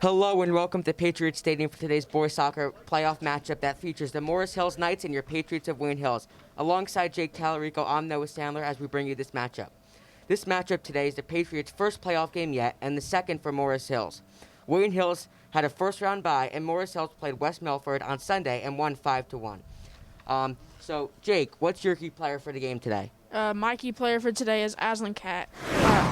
Hello and welcome to Patriots Stadium for today's boys soccer playoff matchup that features the Morris Hills Knights and your Patriots of Wayne Hills. Alongside Jake Talerico, I'm Noah Sandler as we bring you this matchup. This matchup today is the Patriots' first playoff game yet and the second for Morris Hills. Wayne Hills had a first-round bye, and Morris Hills played West Milford on Sunday and won 5-1. So, Jake, what's your key player for the game today? My key player for today is Aslan Cat.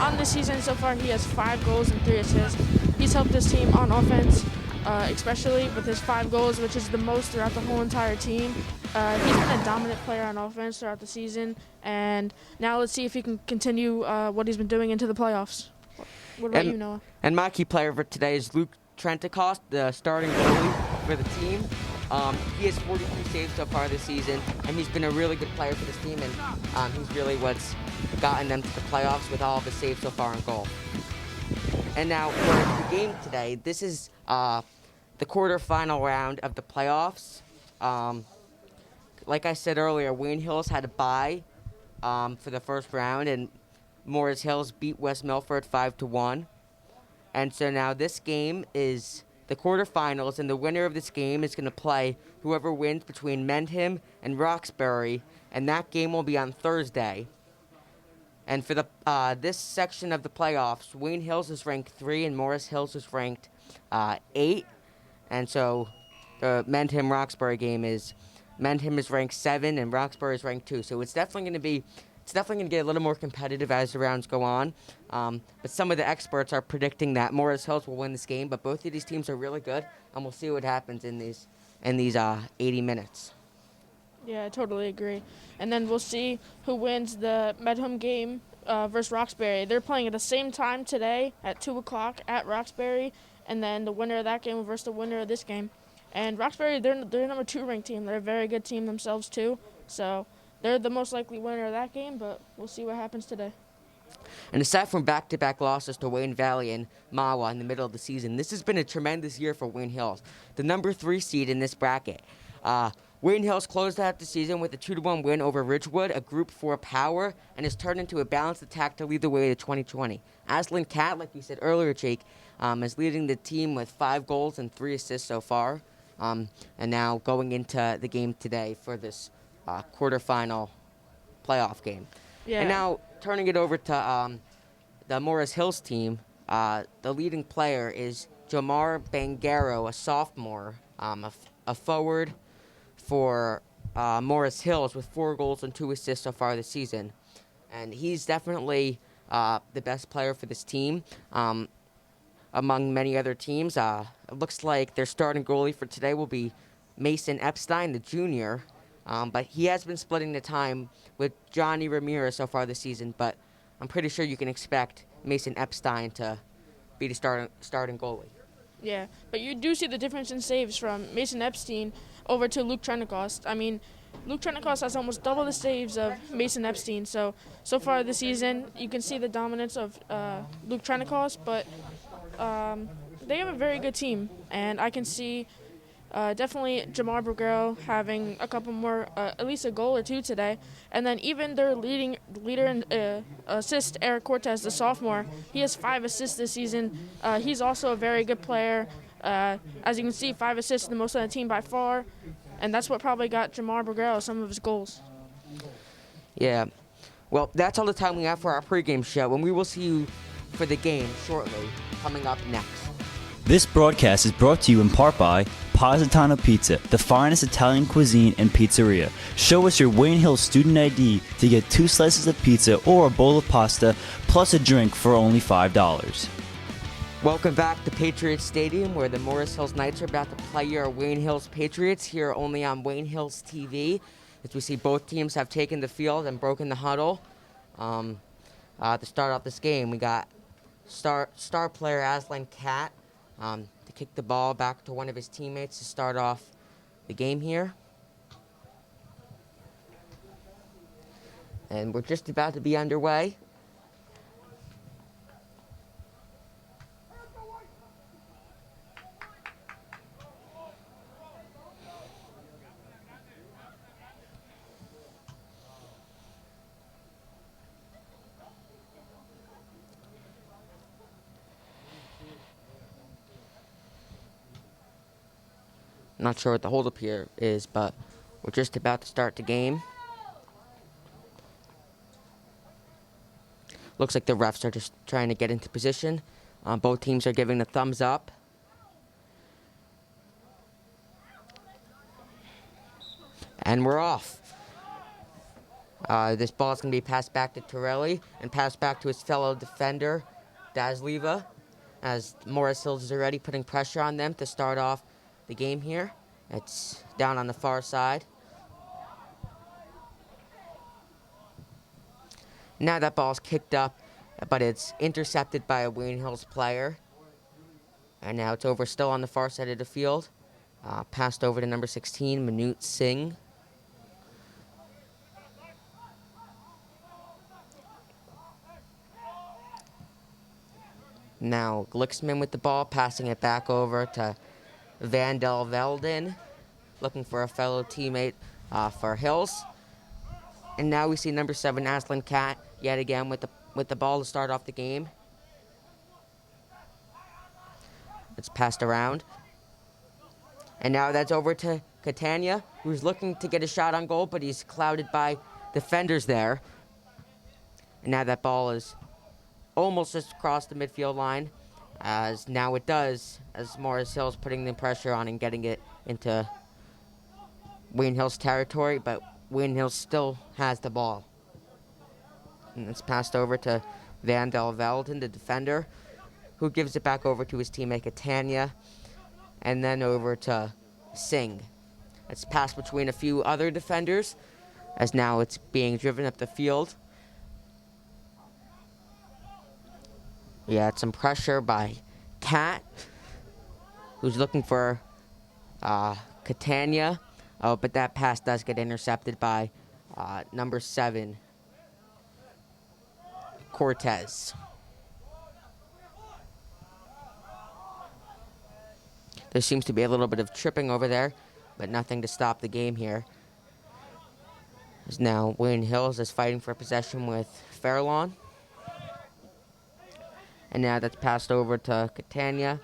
On the season so far, he has 5 goals and 3 assists. He's helped his team on offense, especially with his 5 goals, which is the most throughout the whole entire team. He's been a dominant player on offense throughout the season, and now let's see if he can continue what he's been doing into the playoffs. What about you, Noah? And my key player for today is Trentacost, the starting goalie for the team. He has 43 saves so far this season, and he's been a really good player for this team, and he's really what's gotten them to the playoffs with all of his saves so far on goal. And now for the game today, this is the quarterfinal round of the playoffs. Like I said earlier, Wayne Hills had a bye for the first round, and Morris Hills beat West Milford 5-1. And so now this game is the quarterfinals, and the winner of this game is going to play whoever wins between Mendham and Roxbury, and that game will be on Thursday. And for the this section of the playoffs, Wayne Hills is ranked 3 and Morris Hills is ranked 8. And so the Mendham-Roxbury game is Mendham is ranked 7 and Roxbury is ranked 2. So it's definitely going to get a little more competitive as the rounds go on. But some of the experts are predicting that Morris Hills will win this game, but both of these teams are really good, and we'll see what happens in these 80 minutes. Yeah, I totally agree. And then we'll see who wins the Medham game versus Roxbury. They're playing at the same time today at 2 o'clock at Roxbury, and then the winner of that game will versus the winner of this game. And Roxbury, they're number 2 ranked team. They're a very good team themselves too. So they're the most likely winner of that game, but we'll see what happens today. And aside from back-to-back losses to Wayne Valley and Mawa in the middle of the season, this has been a tremendous year for Wayne Hills, the number 3 seed in this bracket. Wayne Hills closed out the season with a 2-1 win over Ridgewood, a Group 4 power, and has turned into a balanced attack to lead the way to 2020. Aslan Cat, like we said earlier, Jake, is leading the team with 5 goals and 3 assists so far, and now going into the game today for this quarterfinal playoff game. Yeah. And now turning it over to the Morris Hills team, the leading player is Jomar Bangaro, a sophomore, a forward for Morris Hills with 4 goals and 2 assists so far this season. And he's definitely the best player for this team among many other teams. It looks like their starting goalie for today will be Mason Epstein, the junior. But he has been splitting the time with Johnny Ramirez so far this season. But I'm pretty sure you can expect Mason Epstein to be the starting goalie. Yeah, but you do see the difference in saves from Mason Epstein over to Luke Trentacost. I mean, Luke Trentacost has almost double the saves of Mason Epstein. So far this season, you can see the dominance of Luke Trentacost, but they have a very good team, and I can see definitely Jamar Bruguero having a couple more, at least a goal or 2 today. And then even their leader in assist, Eric Cortez, the sophomore, he has 5 assists this season. He's also a very good player. As you can see, 5 assists, the most on the team by far. And that's what probably got Jamar Bruguero some of his goals. Yeah. Well, that's all the time we have for our pregame show, and we will see you for the game shortly, coming up next. This broadcast is brought to you in part by Positano Pizza, the finest Italian cuisine and pizzeria. Show us your Wayne Hills student ID to get 2 slices of pizza or a bowl of pasta, plus a drink for only $5. Welcome back to Patriots Stadium, where the Morris Hills Knights are about to play your Wayne Hills Patriots here only on Wayne Hills TV. As we see, both teams have taken the field and broken the huddle. To start off this game, we got star player Aslan Cat to kick the ball back to one of his teammates to start off the game here. And we're just about to be underway. Not sure what the holdup here is, but we're just about to start the game. Looks like the refs are just trying to get into position. Both teams are giving the thumbs up. And we're off. This ball is going to be passed back to Torelli and passed back to his fellow defender, Dazliva, as Morris Hills is already putting pressure on them to start off the game here. It's down on the far side. Now that ball's kicked up, but it's intercepted by a Wayne Hills player. And now it's over still on the far side of the field. Passed over to number 16, Manute Singh. Now Glicksman with the ball, passing it back over to Van Del Velden, looking for a fellow teammate for Hills. And now we see number 7, Aslan Cat, yet again with the ball to start off the game. It's passed around. And now that's over to Catania, who's looking to get a shot on goal, but he's clouded by defenders there. And now that ball is almost just across the midfield line, as now it does, as Morris Hill's putting the pressure on and getting it into Wayne Hills territory, but Wayne Hills still has the ball. And it's passed over to Van Del Velden, the defender, who gives it back over to his teammate Catania, and then over to Singh. It's passed between a few other defenders, as now it's being driven up the field. We had some pressure by Cat, who's looking for Catania. Oh, but that pass does get intercepted by number 7, Cortez. There seems to be a little bit of tripping over there, but nothing to stop the game here. As now Wayne Hills is fighting for possession with Fairlawn. And now that's passed over to Catania,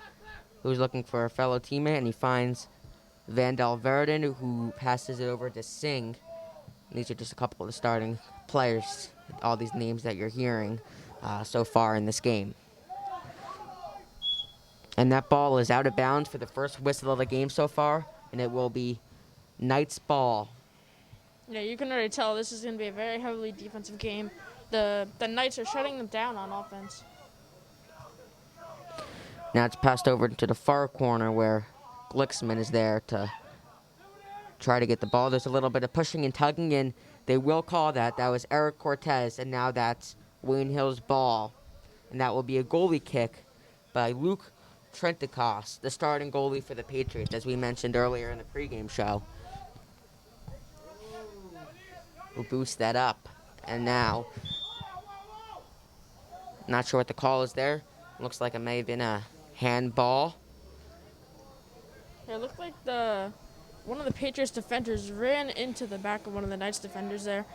who's looking for a fellow teammate, and he finds Van Del Verden, who passes it over to Singh. And these are just a couple of the starting players, all these names that you're hearing so far in this game. And that ball is out of bounds for the first whistle of the game so far, and it will be Knights ball. Yeah, you can already tell this is going to be a very heavily defensive game. The Knights are shutting them down on offense. Now it's passed over to the far corner where Glicksman is there to try to get the ball. There's a little bit of pushing and tugging, and they will call that. That was Eric Cortez, and now that's Wayne Hill's ball. And that will be a goalie kick by Luke Trentacost, the starting goalie for the Patriots, as we mentioned earlier in the pregame show. We'll boost that up. And now, not sure what the call is there. Looks like it may have been a handball. Yeah, it looked like one of the Patriots defenders ran into the back of one of the Knights defenders there.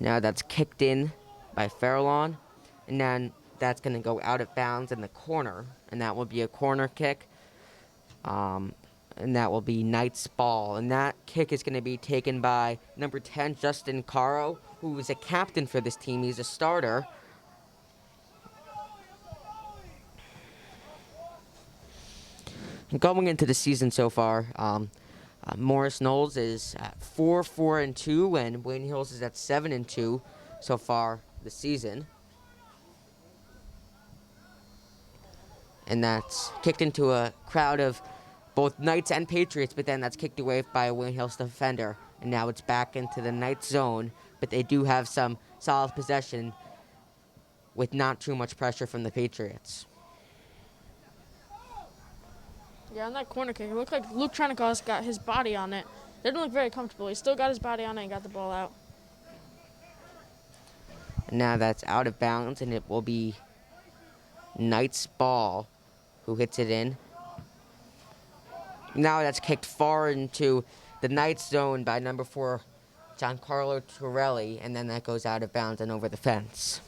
Now that's kicked in by Fairlawn, and then that's going to go out of bounds in the corner, and that will be a corner kick, and that will be Knight's ball. And that kick is going to be taken by number 10, Justin Caro, who is a captain for this team. He's a starter. Going into the season so far, Morris Knowles is at 4-4-2, and Wayne Hills is at 7-2 so far this season. And that's kicked into a crowd of both Knights and Patriots, but then that's kicked away by a Wayne Hills defender. And now it's back into the Knights zone, but they do have some solid possession with not too much pressure from the Patriots. Yeah, on that corner kick, it looked like Luke Trentacost got his body on it. Didn't look very comfortable. He still got his body on it and got the ball out. And now that's out of bounds, and it will be Knight's ball who hits it in. Now that's kicked far into the Knights zone by number 4, Giancarlo Torelli, and then that goes out of bounds and over the fence.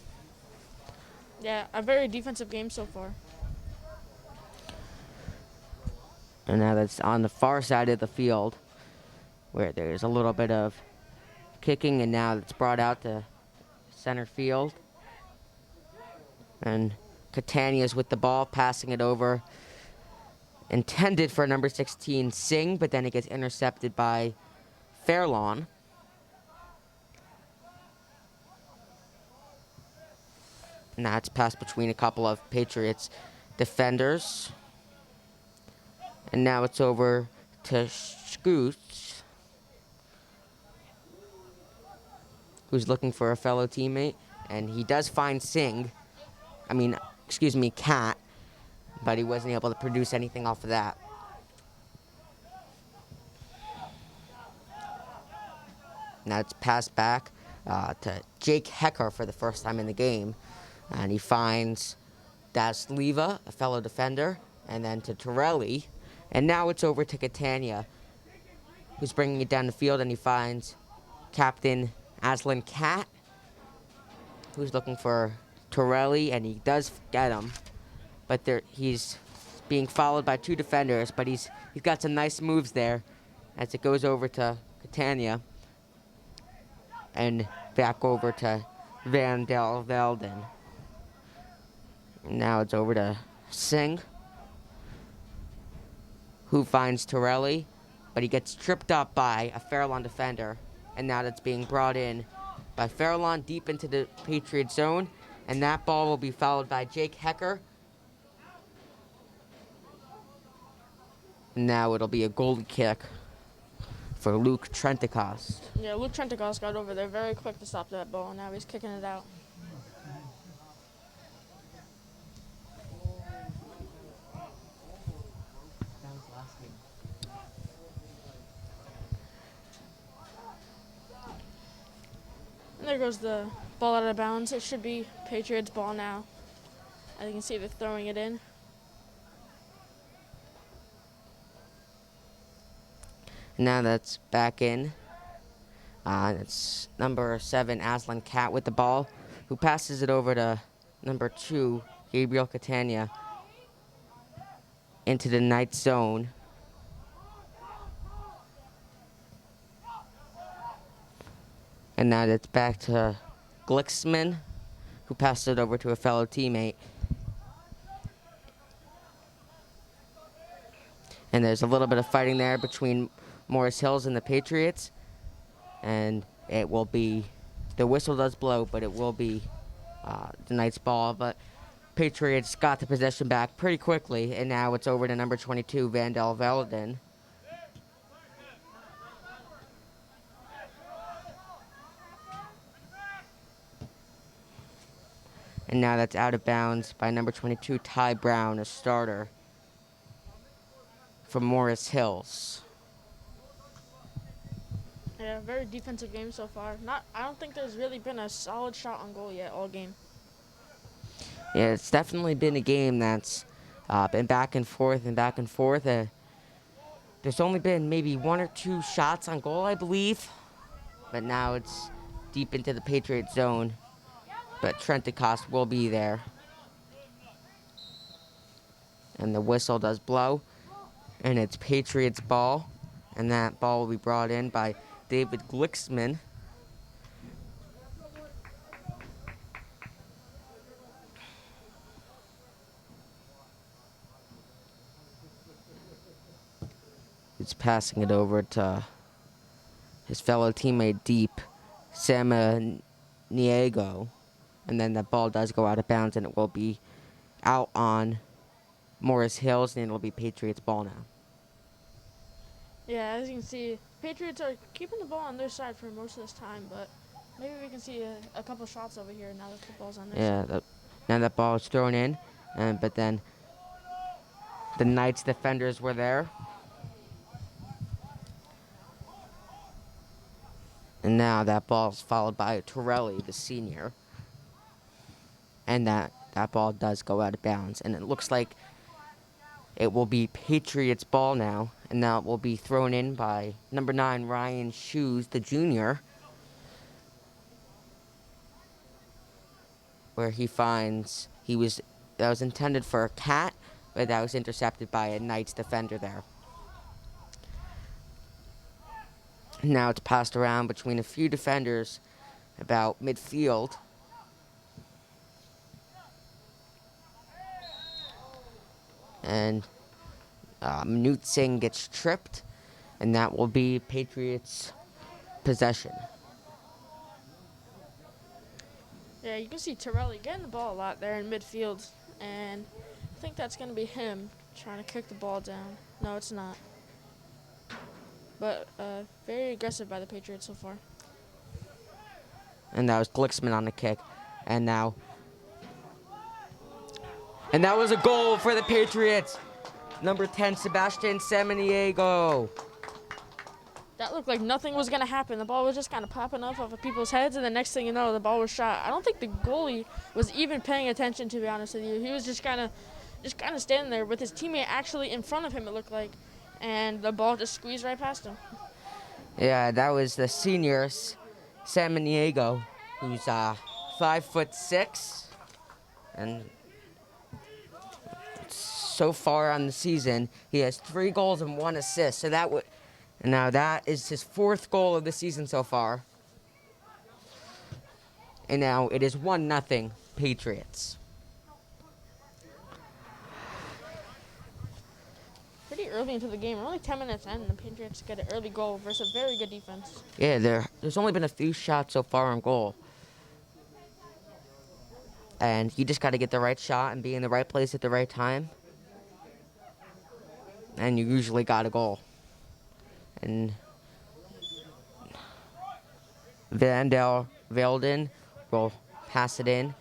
Yeah, a very defensive game so far. And now that's on the far side of the field, where there's a little bit of kicking, and now it's brought out to center field. And Catania's with the ball, passing it over. Intended for number 16, Singh, but then it gets intercepted by Fairlawn. And that's passed between a couple of Patriots defenders. And now it's over to Scoots, who's looking for a fellow teammate. And he does find Cat, but he wasn't able to produce anything off of that. Now it's passed back to Jake Hecker for the first time in the game. And he finds Das Leva, a fellow defender, and then to Torelli. And now it's over to Catania, who's bringing it down the field, and he finds Captain Aslan Cat, who's looking for Torelli, and he does get him. But he's being followed by two defenders, but he's got some nice moves there as it goes over to Catania and back over to Van der Velden. Now it's over to Singh, who finds Torelli, but he gets tripped up by a Fairlawn defender, and now that's being brought in by Fairlawn deep into the Patriot zone, and that ball will be followed by Jake Hecker. Now it'll be a goalie kick for Luke Trentacost. Yeah, Luke Trentacost got over there very quick to stop that ball, and now he's kicking it out. And there goes the ball out of bounds. It should be Patriots ball now. As you can see, they're throwing it in. Now that's back in. It's number 7, Aslan Cat with the ball, who passes it over to number 2, Gabriel Catania, into the night zone. And now it's back to Glixman, who passed it over to a fellow teammate. And there's a little bit of fighting there between Morris Hills and the Patriots. And it will be, the whistle does blow, but it will be the Knights' ball. But Patriots got the possession back pretty quickly, and now it's over to number 22, Van der Velden. And now that's out of bounds by number 22, Ty Brown, a starter from Morris Hills. Yeah, very defensive game so far. I don't think there's really been a solid shot on goal yet all game. Yeah, it's definitely been a game that's been back and forth and back and forth. There's only been maybe 1 or 2 shots on goal, I believe. But now it's deep into the Patriot zone. But Trentacost will be there. And the whistle does blow. And it's Patriots ball. And that ball will be brought in by David Glixman. He's passing it over to his fellow teammate deep, Sama Niego. And then the ball does go out of bounds, and it will be out on Morris Hills, and it'll be Patriots ball now. Yeah, as you can see, Patriots are keeping the ball on their side for most of this time, but maybe we can see a couple shots over here now that the ball's on their side. Now that ball is thrown in, but then the Knights defenders were there. And now that ball is followed by Torelli, the senior. And that ball does go out of bounds. And it looks like it will be Patriots ball now. And now it will be thrown in by number 9, Ryan Shoes, the junior. where he finds that was intended for a cat, but that was intercepted by a Knights defender there. Now it's passed around between a few defenders about midfield. And Newt Singh gets tripped, and that will be Patriots' possession. Yeah, you can see Torelli getting the ball a lot there in midfield, and I think that's going to be him trying to kick the ball down. No, it's not. But very aggressive by the Patriots so far. And that was Glicksman on the kick. And that was a goal for the Patriots. Number 10, Sebastian Samaniego. That looked like nothing was going to happen. The ball was just kind of popping off of people's heads, and the next thing you know, the ball was shot. I don't think the goalie was even paying attention, to be honest with you. He was just kind of standing there with his teammate actually in front of him, it looked like, and the ball just squeezed right past him. Yeah, that was the senior Samaniego, who's 5'6", and so far on the season he has 3 goals and 1 assist. So that is his 4th goal of the season so far. And now it is 1-0 Patriots. Pretty early into the game. We're only 10 minutes in, and the Patriots get an early goal versus a very good defense. Yeah, there's only been a few shots so far on goal. And you just got to get the right shot and be in the right place at the right time. And you usually got a goal. And Vandel Velden will pass it in.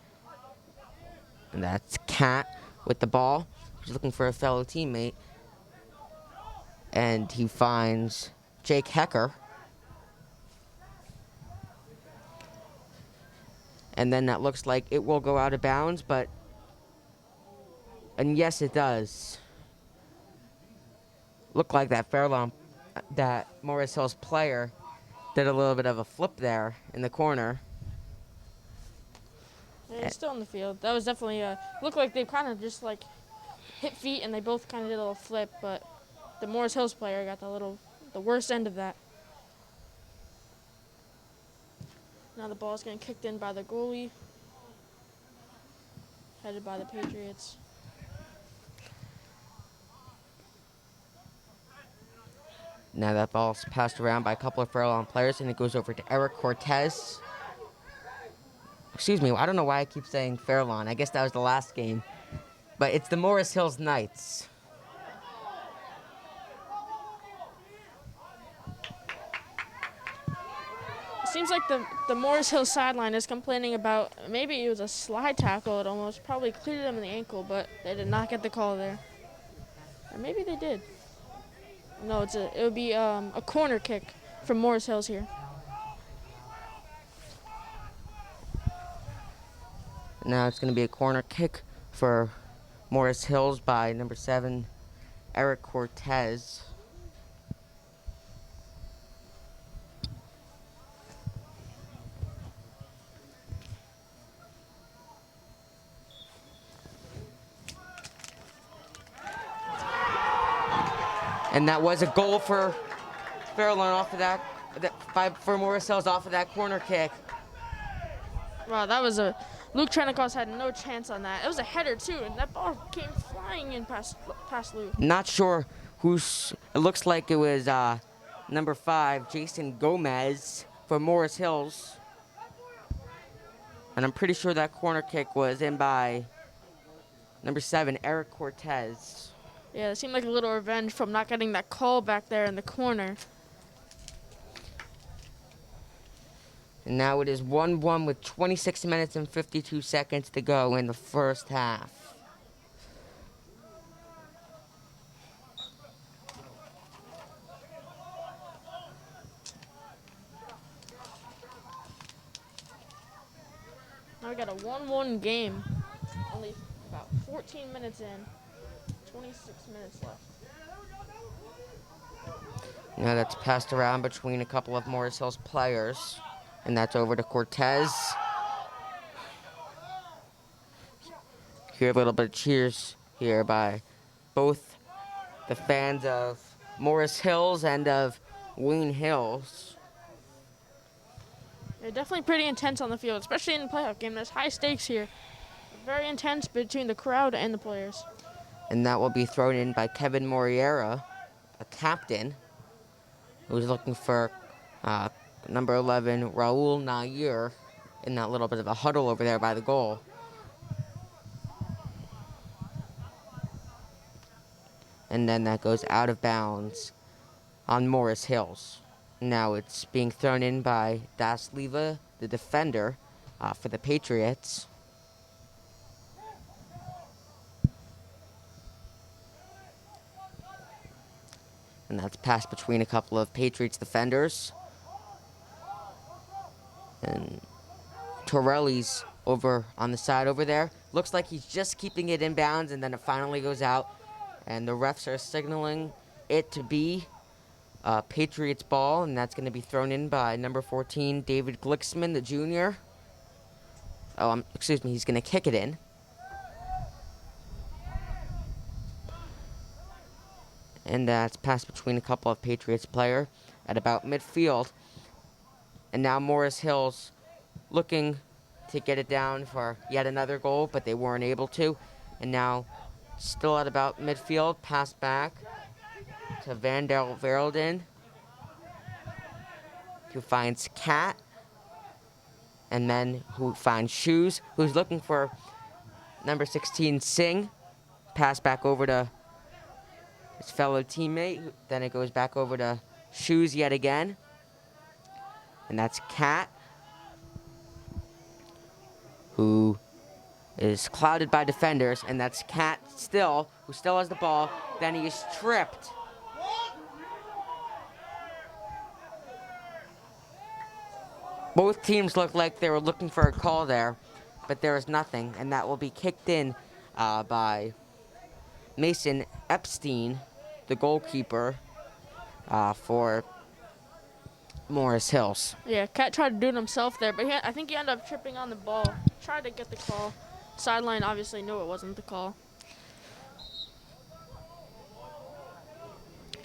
And that's Cat with the ball. He's looking for a fellow teammate. And he finds Jake Hecker. And then that looks like it will go out of bounds, and yes, it does. Looked like that Morris Hills player did a little bit of a flip there in the corner. Yeah, he's still in the field. That was definitely looked like they kind of just like hit feet, and they both kind of did a little flip, but the Morris Hills player got the worst end of that. Now the ball's getting kicked in by the goalie, headed by the Patriots. Now that ball's passed around by a couple of Fairlawn players, and it goes over to Eric Cortez. Excuse me, I don't know why I keep saying Fairlawn. I guess that was the last game. But it's the Morris Hills Knights. Seems like the Morris Hill sideline is complaining about maybe it was a slide tackle. It almost probably cleared them in the ankle, but they did not get the call there. Or maybe they did. No, it would be a corner kick from Morris Hills here. Now it's going to be a corner kick for Morris Hills by number 7, Eric Cortez. And that was a goal for Fairlawn off of that for Morris Hills off of that corner kick. Wow, that was Luke Trentacost had no chance on that. It was a header too, and that ball came flying in past Luke. Not sure it looks like it was number 5, Jason Gomez for Morris Hills. And I'm pretty sure that corner kick was in by number 7, Eric Cortez. Yeah, it seemed like a little revenge from not getting that call back there in the corner. And now it is 1-1 with 26 minutes and 52 seconds to go in the first half. Now we got a 1-1 game. Only about 14 minutes in. 26 minutes left. Now that's passed around between a couple of Morris Hills players. And that's over to Cortez. Hear a little bit of cheers here by both the fans of Morris Hills and of Wayne Hills. They're definitely pretty intense on the field, especially in the playoff game. There's high stakes here. Very intense between the crowd and the players. And that will be thrown in by Kevin Moriera, a captain, who's looking for number 11, Raul Nair, in that little bit of a huddle over there by the goal. And then that goes out of bounds on Morris Hills. Now it's being thrown in by Das Leva, the defender, for the Patriots. And that's passed between a couple of Patriots defenders. And Torelli's over on the side over there. Looks like he's just keeping it in bounds, and then it finally goes out. And the refs are signaling it to be Patriots ball, and that's going to be thrown in by number 14, David Glicksman, the junior. Excuse me, he's going to kick it in. And that's passed between a couple of Patriots player at about midfield. And now Morris Hills looking to get it down for yet another goal, but they weren't able to. And now still at about midfield, pass back to Vandal Verelden, who finds Cat, and then who finds Shoes, who's looking for number 16, Singh. Pass back over to his fellow teammate. Then it goes back over to Shoes yet again. And that's Cat, who is clouded by defenders. And that's Cat still, who still has the ball. Then he is tripped. Both teams look like they were looking for a call there, but there is nothing. And that will be kicked in by Mason Epstein, the goalkeeper, for Morris Hills. Yeah, Cat tried to do it himself there, but I think he ended up tripping on the ball. Tried to get the call. Sideline obviously knew it wasn't the call.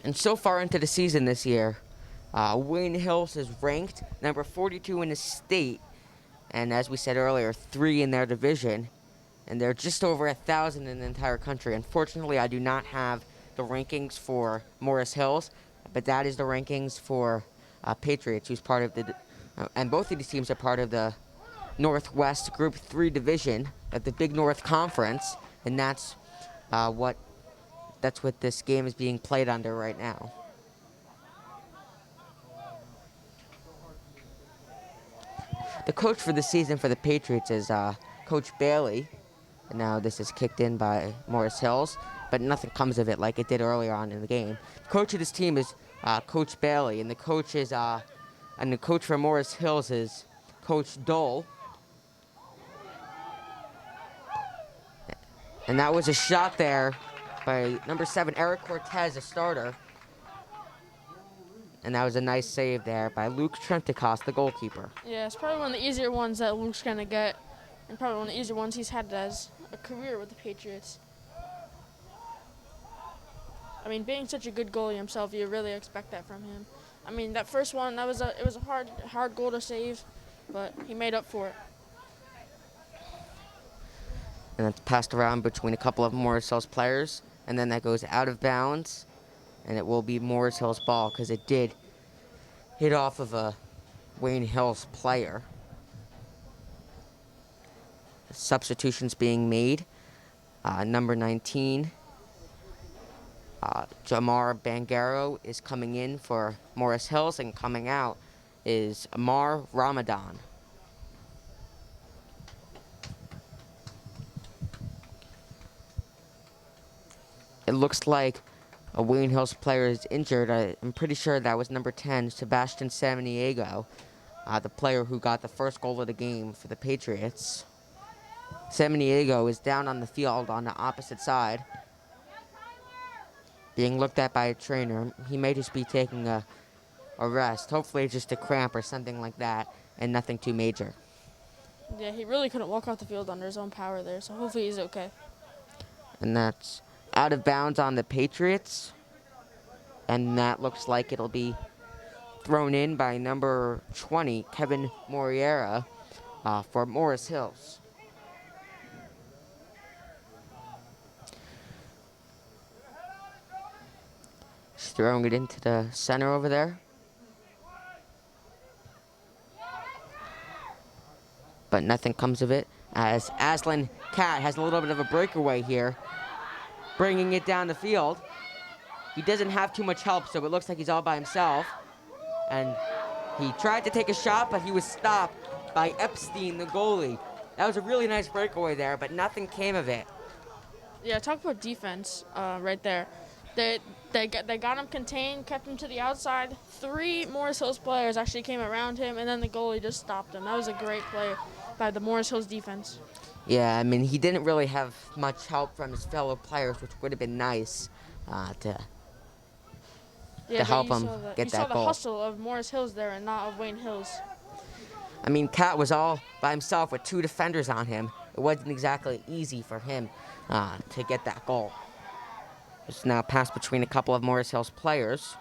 And so far into the season this year, Wayne Hills is ranked number 42 in the state, and as we said earlier, 3 in their division, and they're just over 1,000 in the entire country. Unfortunately, I do not have the rankings for Morris Hills, but that is the rankings for Patriots, who's part of the, and both of these teams are part of the Northwest Group 3 division of the Big North Conference, and that's what this game is being played under right now. The coach for the season for the Patriots is Coach Bailey. And now this is kicked in by Morris Hills, but nothing comes of it like it did earlier on in the game. The coach of this team is Coach Bailey, and the coach for Morris Hills is Coach Dole. And that was a shot there by number 7, Eric Cortez, a starter. And that was a nice save there by Luke Trentacost, the goalkeeper. Yeah, it's probably one of the easier ones that Luke's going to get, and probably one of the easier ones he's had as a career with the Patriots. I mean, being such a good goalie himself, you really expect that from him. I mean, that first one, it was a hard goal to save, but he made up for it. And that's passed around between a couple of Morris Hills players, and then that goes out of bounds, and it will be Morris Hills' ball because it did hit off of a Wayne Hills player. Substitutions being made. Number 19, Jamar Bangaro is coming in for Morris Hills, and coming out is Amar Ramadan. It looks like a Wayne Hills player is injured. I'm pretty sure that was number 10, Sebastian Samaniego, the player who got the first goal of the game for the Patriots. Samaniego is down on the field on the opposite side, being looked at by a trainer. He may just be taking a rest, hopefully just a cramp or something like that, and nothing too major. Yeah, he really couldn't walk off the field under his own power there, so hopefully he's okay. And that's out of bounds on the Patriots. And that looks like it'll be thrown in by number 20, Kevin Moriera, for Morris Hills. Just throwing it into the center over there. But nothing comes of it, as Aslan Cat has a little bit of a breakaway here, bringing it down the field. He doesn't have too much help, so it looks like he's all by himself. And he tried to take a shot, but he was stopped by Epstein, the goalie. That was a really nice breakaway there, but nothing came of it. Yeah, talk about defense right there. They got him contained, kept him to the outside. 3 Morris Hills players actually came around him, and then the goalie just stopped him. That was a great play by the Morris Hills defense. Yeah, I mean, he didn't really have much help from his fellow players, which would have been nice to help him get you that saw the goal. hustle of Morris Hills there and not of Wayne Hills. I mean, Cat was all by himself with 2 defenders on him. It wasn't exactly easy for him to get that goal. It's now passed between a couple of Morris Hills players.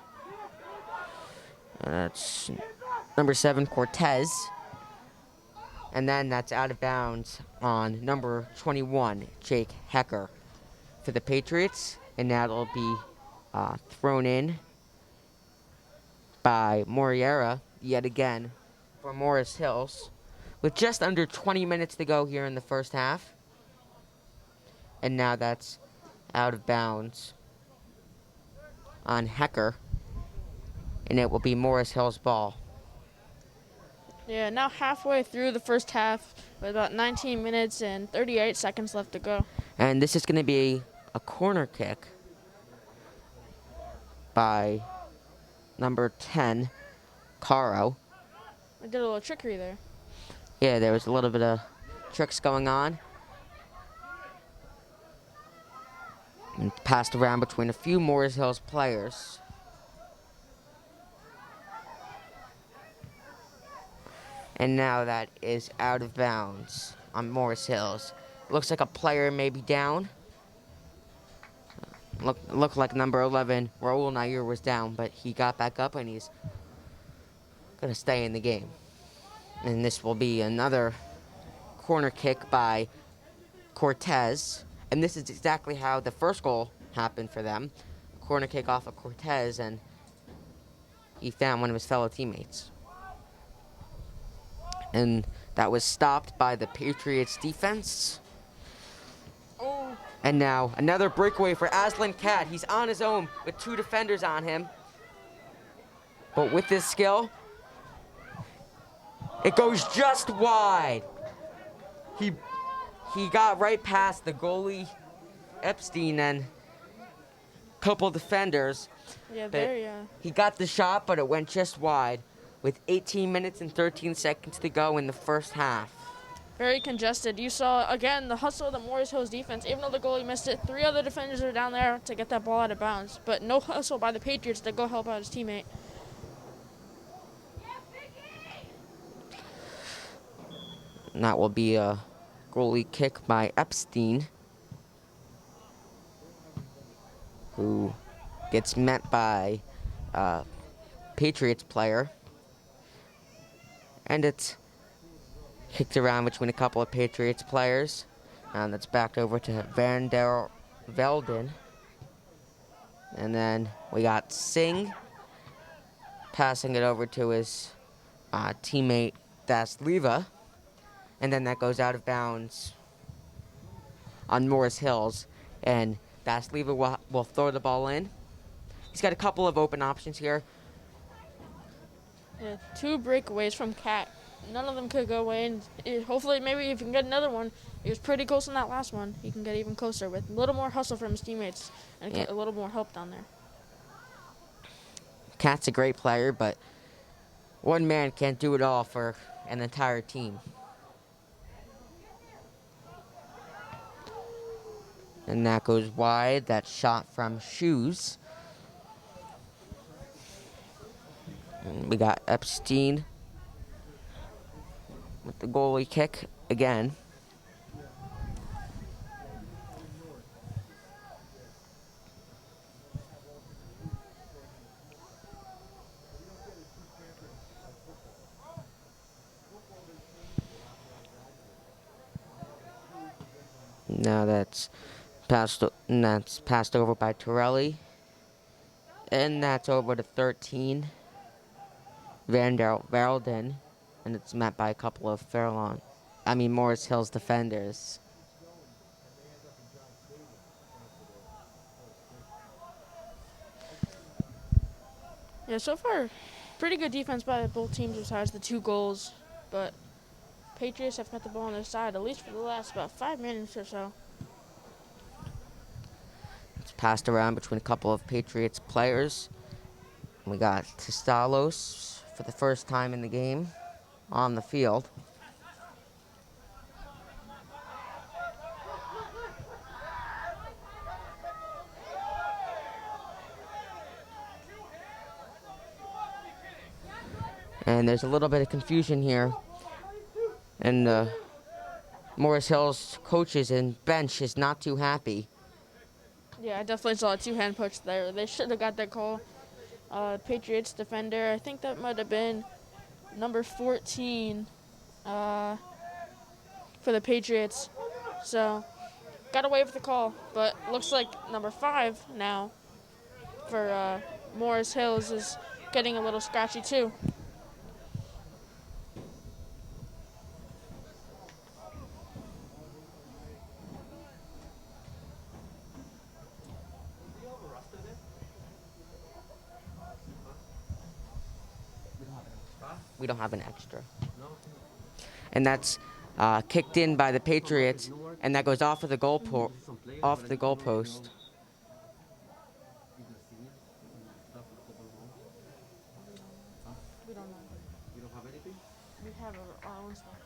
That's number 7, Cortez. And then that's out of bounds on number 21, Jake Hecker, for the Patriots. And that'll be thrown in by Moriera yet again for Morris Hills, with just under 20 minutes to go here in the first half. And now that's out of bounds on Hecker, and it will be Morris Hill's ball. Yeah, now halfway through the first half, with about 19 minutes and 38 seconds left to go. And this is going to be a corner kick by number 10, Caro. I did a little trickery there. Yeah, there was a little bit of tricks going on. And passed around between a few Morris Hills players. And now that is out of bounds on Morris Hills. Looks like a player may be down. Looked like number 11, Raul Nair, was down, but he got back up and he's going to stay in the game. And this will be another corner kick by Cortez. And this is exactly how the first goal happened for them. Corner kick off of Cortez, and he found one of his fellow teammates. And that was stopped by the Patriots defense. Oh. And now another breakaway for Aslan Cat. He's on his own with 2 defenders on him. But with his skill, it goes just wide. He got right past the goalie, Epstein, and a couple defenders. Yeah, But there, yeah. he got the shot, but it went just wide with 18 minutes and 13 seconds to go in the first half. Very congested. You saw, again, the hustle of the Morris Hills defense. Even though the goalie missed it, 3 other defenders are down there to get that ball out of bounds. But no hustle by the Patriots to go help out his teammate. And that will be a goalie kick by Epstein, who gets met by a Patriots player. And it's kicked around between a couple of Patriots players. And that's backed over to Van der Velden. And then we got Singh passing it over to his teammate, Dasliva. And then that goes out of bounds on Morris Hills. And Dasliva will throw the ball in. He's got a couple of open options here. Yeah, 2 breakaways from Cat. None of them could go in. Hopefully, maybe if you can get another one. He was pretty close on that last one. He can get even closer with a little more hustle from his teammates and get a little more help down there. Cat's a great player, but one man can't do it all for an entire team. And that goes wide. That shot from Shoes. And we got Epstein with the goalie kick again. Now that's passed over by Torelli. And that's over to 13. Van der Velden. And it's met by a couple of Morris Hill's defenders. Yeah, so far, pretty good defense by both teams besides the 2 goals. But Patriots have got the ball on their side, at least for the last about 5 minutes or so. It's passed around between a couple of Patriots players. We got Tistalos for the first time in the game on the field. And there's a little bit of confusion here. And Morris Hill's coaches and bench is not too happy. Yeah, I definitely saw a 2-hand push there. They should have got that call. Patriots defender, I think that might have been number 14 for the Patriots. So, got away with the call, but looks like number 5 now for Morris Hills is getting a little scratchy too. We don't have an extra. And that's kicked in by the Patriots, and that goes off of the goalpost. We don't know. You don't have anything? We have our own stuff.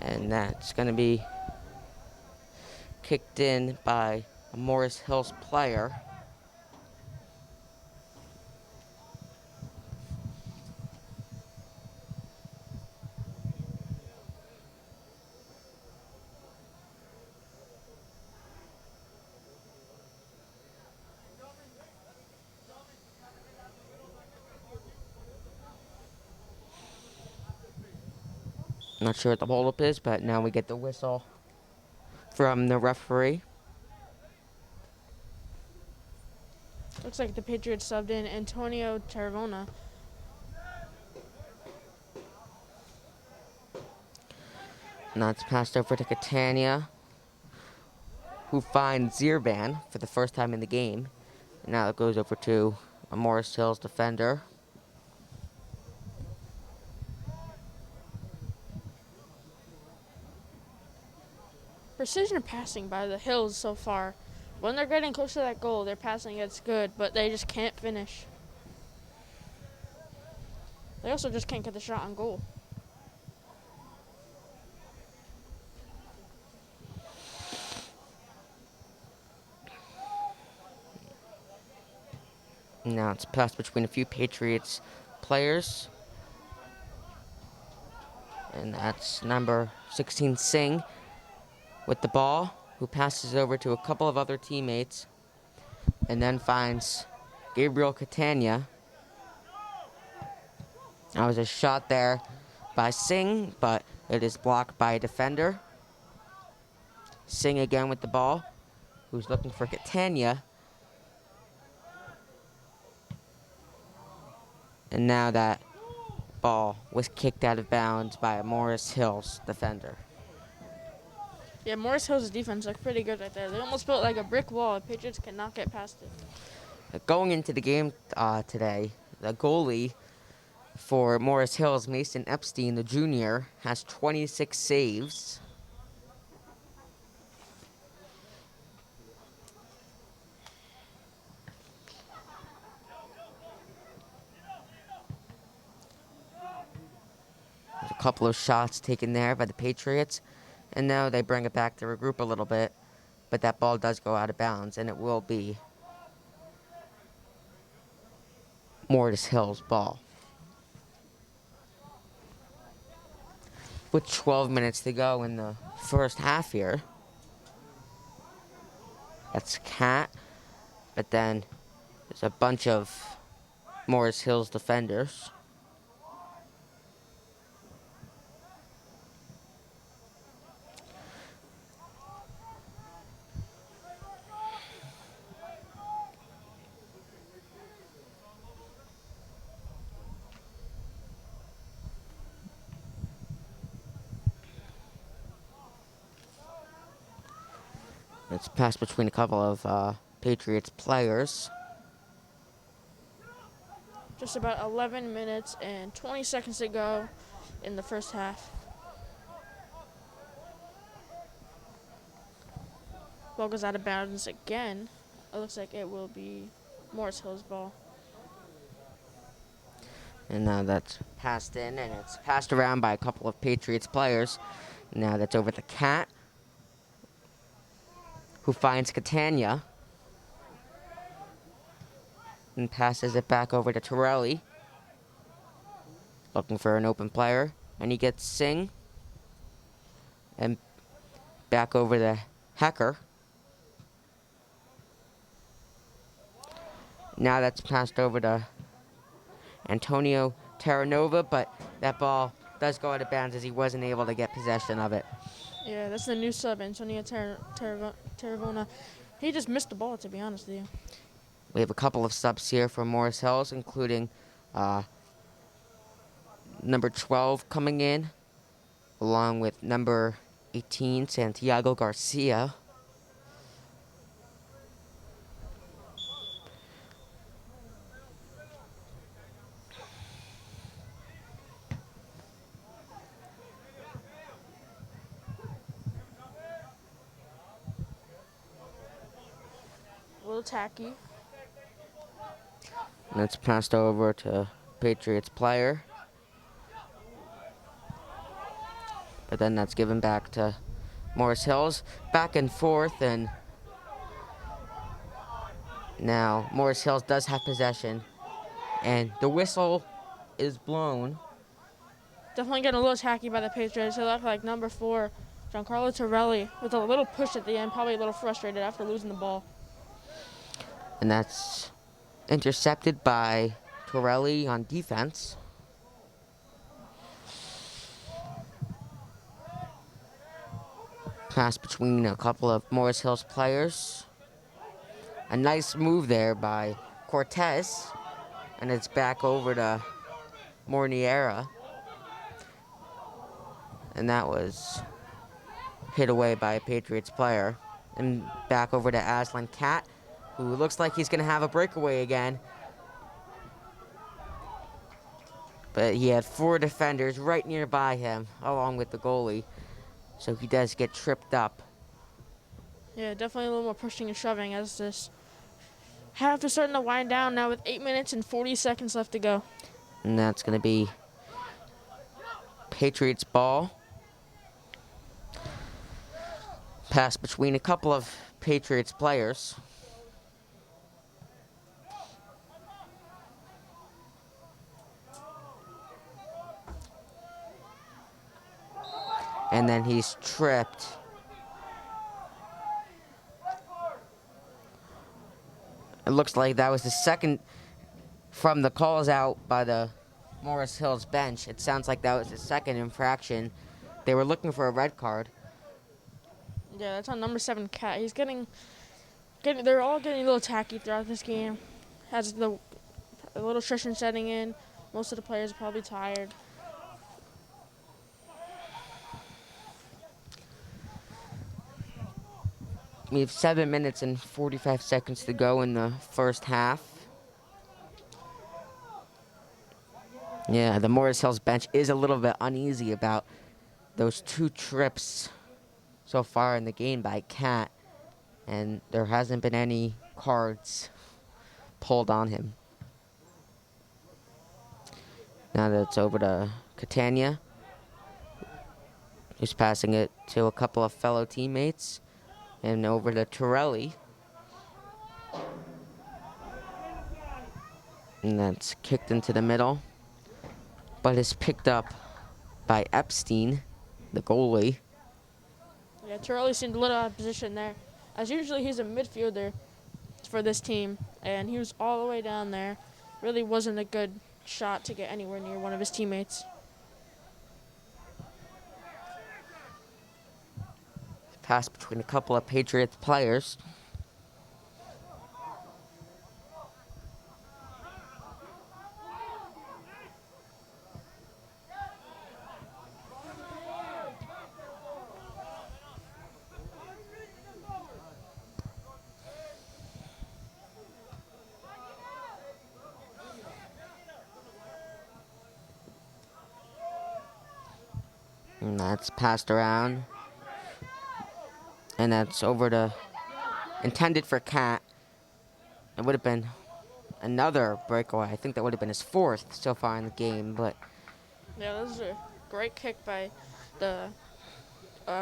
And that's going to be kicked in by a Morris Hills player. Not sure what the holdup is, but now we get the whistle from the referee. Looks like the Patriots subbed in Antonio Taravona. Now it's passed over to Catania, who finds Zirban for the first time in the game. And now it goes over to a Morris Hills defender. Precision passing by the Hills so far. When they're getting close to that goal, their passing gets good, but they just can't finish. They also just can't get the shot on goal. Now it's passed between a few Patriots players. And that's number 16, Singh, with the ball, who passes over to a couple of other teammates, and then finds Gabriel Catania. That was a shot there by Singh, but it is blocked by a defender. Singh again with the ball, who's looking for Catania. And now that ball was kicked out of bounds by a Morris Hills defender. Yeah, Morris Hills' defense looked pretty good right there. They almost built like a brick wall. The Patriots cannot get past it. Going into the game today, the goalie for Morris Hills, Mason Epstein, the junior, has 26 saves. There's a couple of shots taken there by the Patriots, and now they bring it back to regroup a little bit, but that ball does go out of bounds, and it will be Morris Hills' ball. with 12 minutes to go in the first half here. That's Cat, but then there's a bunch of Morris Hills defenders. It's passed between a couple of Patriots players. Just about 11 minutes and 20 seconds to go in the first half. Ball goes out of bounds again. It looks like it will be Morris Hill's ball. And now that's passed in, and it's passed around by a couple of Patriots players. Now that's over to Cat, who finds Catania and passes it back over to Torelli, looking for an open player, and he gets Singh, and back over to Hecker. Now that's passed over to Antonio Terranova, but that ball does go out of bounds as he wasn't able to get possession of it. Yeah, that's the new sub, Antonio Terravona. He just missed the ball, to be honest with you. We have a couple of subs here for Morris Hills, including number 12 coming in, along with number 18, Santiago Garcia. A little tacky. And it's passed over to Patriots player. But then that's given back to Morris Hills. Back and forth, and now Morris Hills does have possession. And the whistle is blown. Definitely getting a little tacky by the Patriots. It looked like number 4, Giancarlo Torelli, with a little push at the end, probably a little frustrated after losing the ball. And that's intercepted by Torelli on defense. Pass between a couple of Morris Hills players. A nice move there by Cortez. And it's back over to Morniera. And that was hit away by a Patriots player. And back over to Aslan Cat, who looks like he's going to have a breakaway again. But he had 4 defenders right nearby him, along with the goalie. So he does get tripped up. Yeah, definitely a little more pushing and shoving as this half is starting to wind down now with 8 minutes and 40 seconds left to go. And that's going to be Patriots ball. Pass between a couple of Patriots players. And then he's tripped. It looks like that was the second from the calls out by the Morris Hills bench. It sounds like that was the second infraction. They were looking for a red card. Yeah, that's on number 7, Cat. He's they're all getting a little tacky throughout this game. Has a little stretching setting in. Most of the players are probably tired. We have 7 minutes and 45 seconds to go in the first half. Yeah, the Morris Hills bench is a little bit uneasy about those 2 trips so far in the game by Cat, and there hasn't been any cards pulled on him. Now that's over to Catania, who's passing it to a couple of fellow teammates, and over to Torelli. And that's kicked into the middle, but is picked up by Epstein. the goalie. Yeah, Torelli seemed a little out of position there, as usually he's a midfielder for this team, and he was all the way down there. Really wasn't a good shot to get anywhere near one of his teammates. Pass between a couple of Patriots players. And that's passed around. And that's over to intended for Cat. It would have been another breakaway. I think that would have been his fourth so far in the game, but Yeah, this is a great kick by the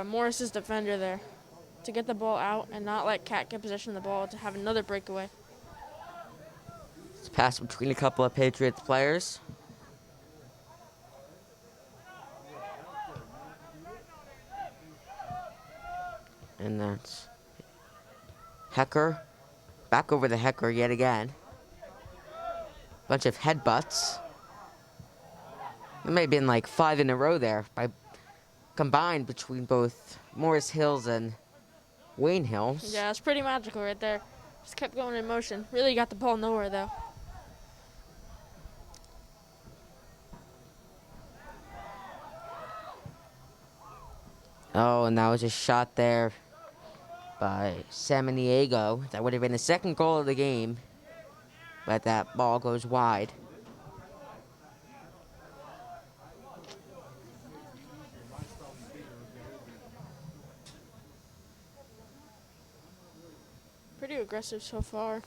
Morris's defender there to get the ball out and not let Cat get possession of the ball to have another breakaway. it's passed between a couple of Patriots players. And that's Hecker. Back over the Hecker yet again. Bunch of headbutts. There may have been like 5 in a row there by combined between both Morris Hills and Wayne Hills. Yeah, it's pretty magical right there. Just kept going in motion. Really got the ball nowhere though. Oh, and that was a shot there by Samaniego. That would have been the second goal of the game, but that ball goes wide. Pretty aggressive so far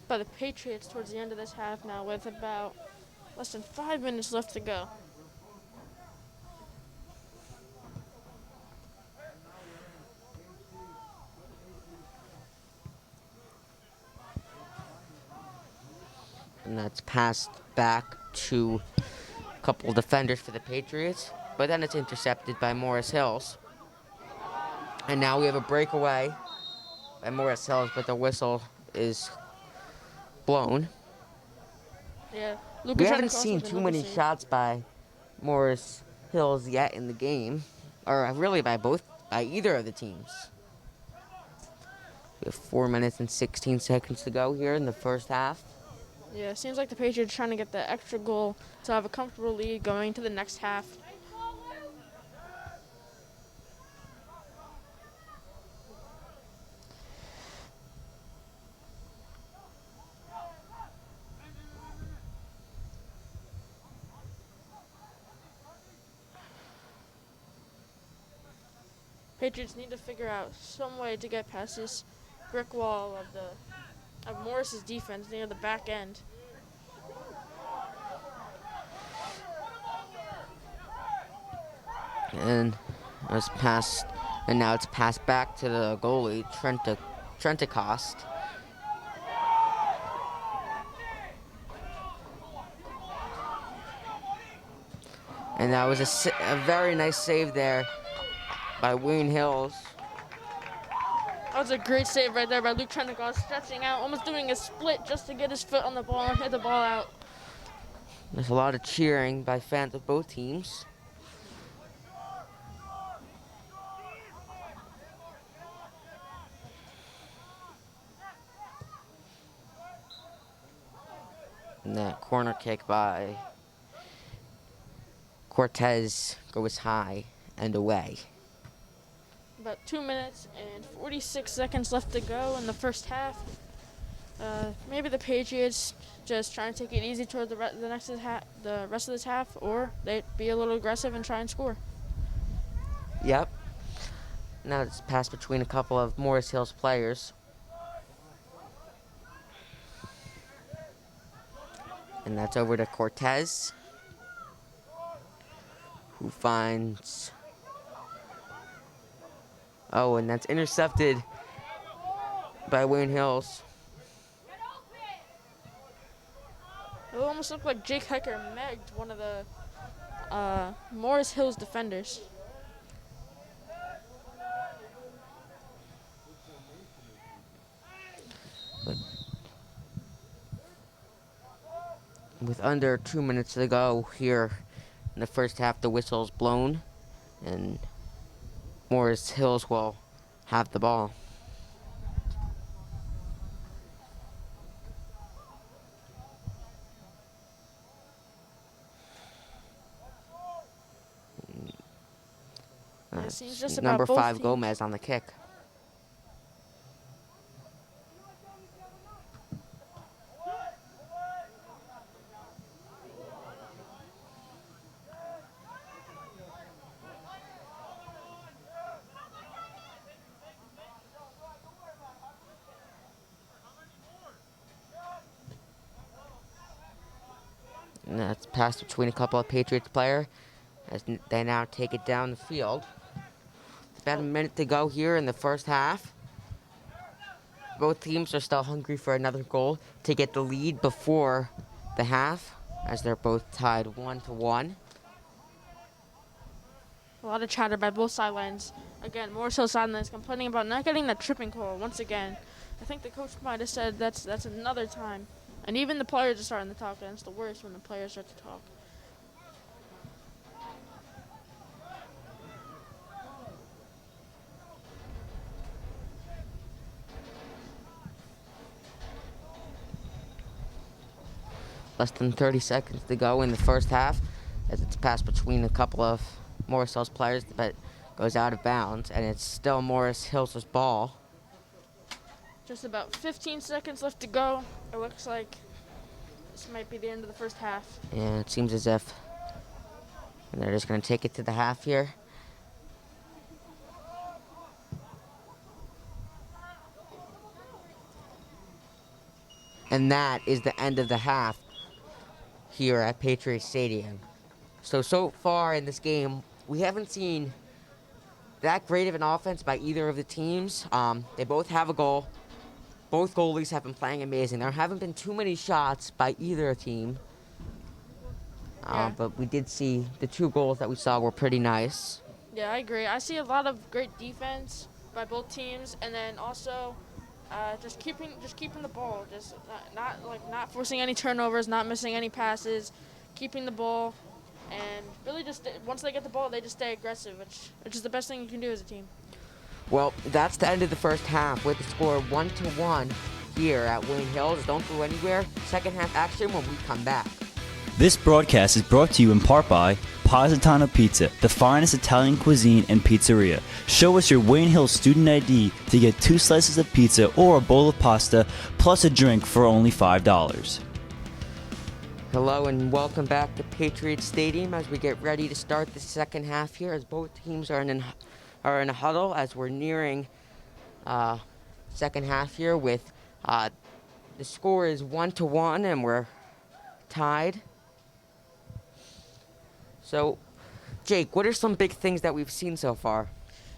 by the Patriots towards the end of this half now with about less than 5 minutes left to go. And that's passed back to a couple defenders for the Patriots, but then it's intercepted by Morris Hills. And now we have a breakaway by Morris Hills, but the whistle is blown. Yeah, We haven't seen too many shots by Morris Hills yet in the game, or really by either of the teams. We have 4 minutes and 16 seconds to go here in the first half. Yeah, it seems like the Patriots trying to get the extra goal to have a comfortable lead going to the next half. Patriots need to figure out some way to get past this brick wall of Morris's defense near the back end. And it's passed, and now it's passed back to the goalie, Trentacost. And that was a very nice save there by Wayne Hills. That was a great save right there by Luke Trentacost, stretching out, almost doing a split just to get his foot on the ball and hit the ball out. There's a lot of cheering by fans of both teams. And that corner kick by Cortez goes high and away. About 2 minutes and 46 seconds left to go in the first half. Maybe the Patriots just trying to take it easy toward the rest of this half, or they'd be a little aggressive and try and score. Yep. Now it's passed between a couple of Morris Hills players. And that's over to Cortez, who finds... Oh, and that's intercepted by Wayne Hills. It almost looked like Jake Hecker megged one of the Morris Hills defenders. With under 2 minutes to go here in the first half, the whistle's blown, and Morris Hills will have the ball. It seems just Number about both 5 teams. Gomez on the kick. And that's passed between a couple of Patriots players as they now take it down the field. About a minute to go here in the first half. Both teams are still hungry for another goal to get the lead before the half, as they're both tied 1-1. A lot of chatter by both sidelines. Again, Morris Hill sidelines complaining about not getting that tripping call once again. I think the coach might have said that's another time. And even the players are starting to talk, and it's the worst when the players start to talk. Less than 30 seconds to go in the first half, as it's passed between a couple of Morris Hills players, but goes out of bounds, and it's still Morris Hills' ball. Just about 15 seconds left to go. It looks like this might be the end of the first half. And it seems as if they're just going to take it to the half here. And that is the end of the half here at Patriot Stadium. So far in this game, we haven't seen that great of an offense by either of the teams. They both have a goal. Both goalies have been playing amazing. There haven't been too many shots by either team. Yeah. But we did see the 2 goals that we saw were pretty nice. Yeah, I agree. I see a lot of great defense by both teams, and then also just keeping the ball, just not forcing any turnovers, not missing any passes, keeping the ball, and really just once they get the ball, they just stay aggressive, which is the best thing you can do as a team. Well, that's the end of the first half with the score 1-1 here at Wayne Hills. Don't go anywhere. Second half action when we come back. This broadcast is brought to you in part by Positano Pizza, the finest Italian cuisine and pizzeria. Show us your Wayne Hills student ID to get 2 slices of pizza or a bowl of pasta, plus a drink for only $5. Hello and welcome back to Patriot Stadium as we get ready to start the second half here, as both teams are in a huddle as we're nearing second half here with the score is 1-1 and we're tied. So, Jake, what are some big things that we've seen so far?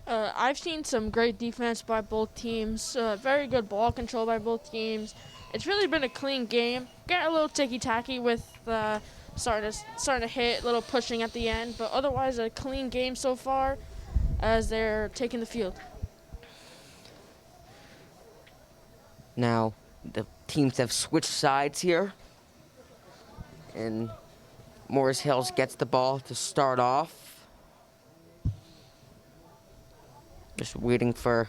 I've seen some great defense by both teams, very good ball control by both teams. It's really been a clean game. Got a little ticky-tacky with starting to hit, a little pushing at the end, but otherwise a clean game so far as they're taking the field. Now, the teams have switched sides here, and Morris Hills gets the ball to start off. Just waiting for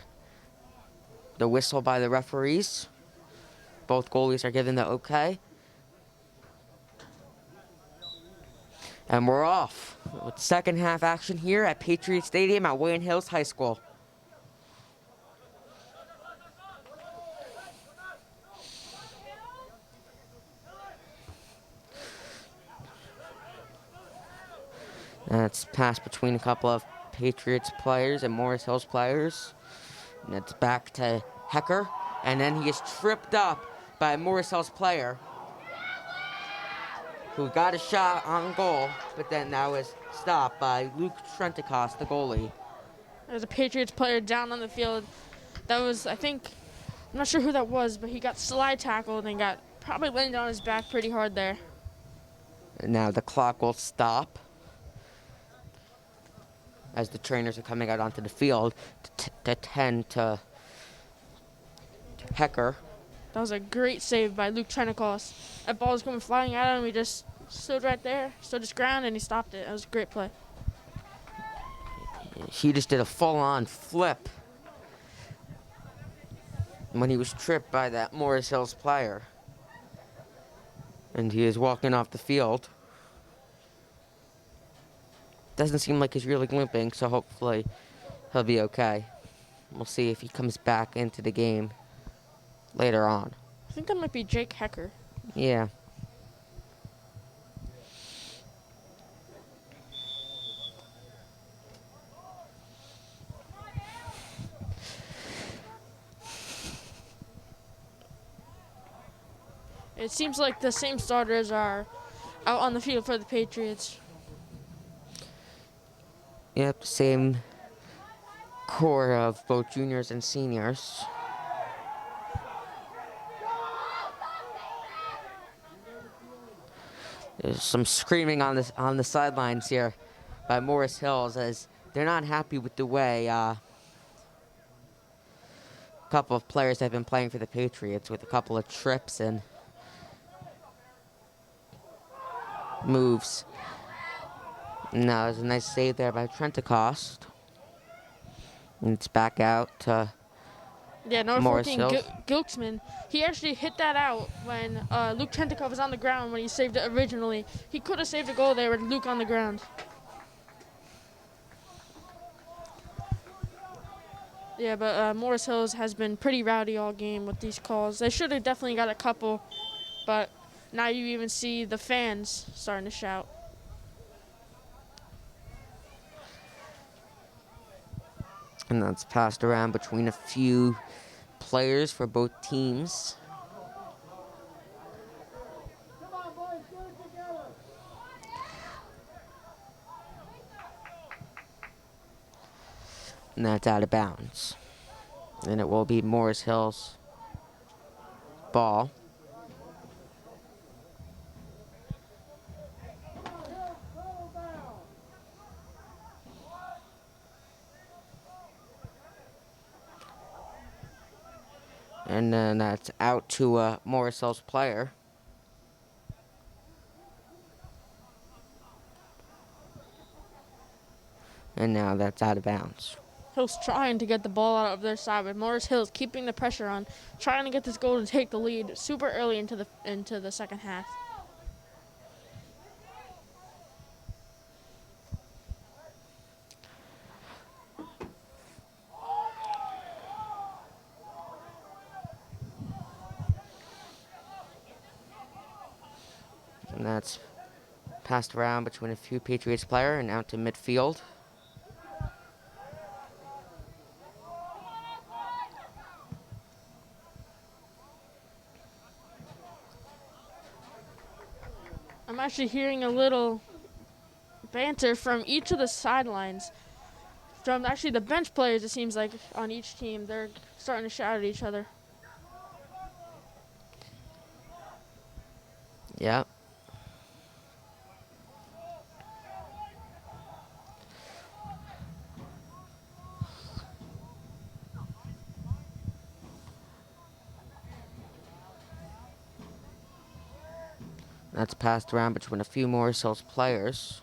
the whistle by the referees. Both goalies are given the okay. And we're off with second half action here at Patriot Stadium at Wayne Hills High School. That's passed between a couple of Patriots players and Morris Hills players. And it's back to Hecker. And then he is tripped up by a Morris Hills player who got a shot on goal, but then that was stopped by Luke Trentacost, the goalie. There's a Patriots player down on the field. That was, I think, I'm not sure who that was, but he got slide tackled and got probably landed on his back pretty hard there. And now the clock will stop as the trainers are coming out onto the field to tend to Hecker. That was a great save by Luke Trentacost. That ball was coming flying at him. He just stood right there, stood his ground, and he stopped it. That was a great play. He just did a full-on flip when he was tripped by that Morris Hills player. And he is walking off the field. Doesn't seem like he's really limping, so hopefully he'll be okay. We'll see if he comes back into the game later on. I think that might be Jake Hecker. Yeah. It seems like the same starters are out on the field for the Patriots. Yep, same core of both juniors and seniors. There's some screaming on the sidelines here by Morris Hills as they're not happy with the way a couple of players have been playing for the Patriots with a couple of trips and moves. No, it was a nice save there by Trentacost. And it's back out to Yeah, number Morris 14, Hills. Gilksman. He actually hit that out when Luke Trentacost was on the ground when he saved it originally. He could have saved a goal there with Luke on the ground. Yeah, but Morris Hills has been pretty rowdy all game with these calls. They should have definitely got a couple, but now you even see the fans starting to shout. And that's passed around between a few players for both teams. And that's out of bounds. And it will be Morris Hills' ball. And then that's out to a Morris Hills player. And now that's out of bounds. Hills trying to get the ball out of their side, but Morris Hills keeping the pressure on, trying to get this goal to take the lead super early into the second half. And that's passed around between a few Patriots player and out to midfield. I'm actually hearing a little banter from each of the sidelines. From actually the bench players, it seems like, on each team. They're starting to shout at each other. Yep. That's passed around between a few Morris Hills players.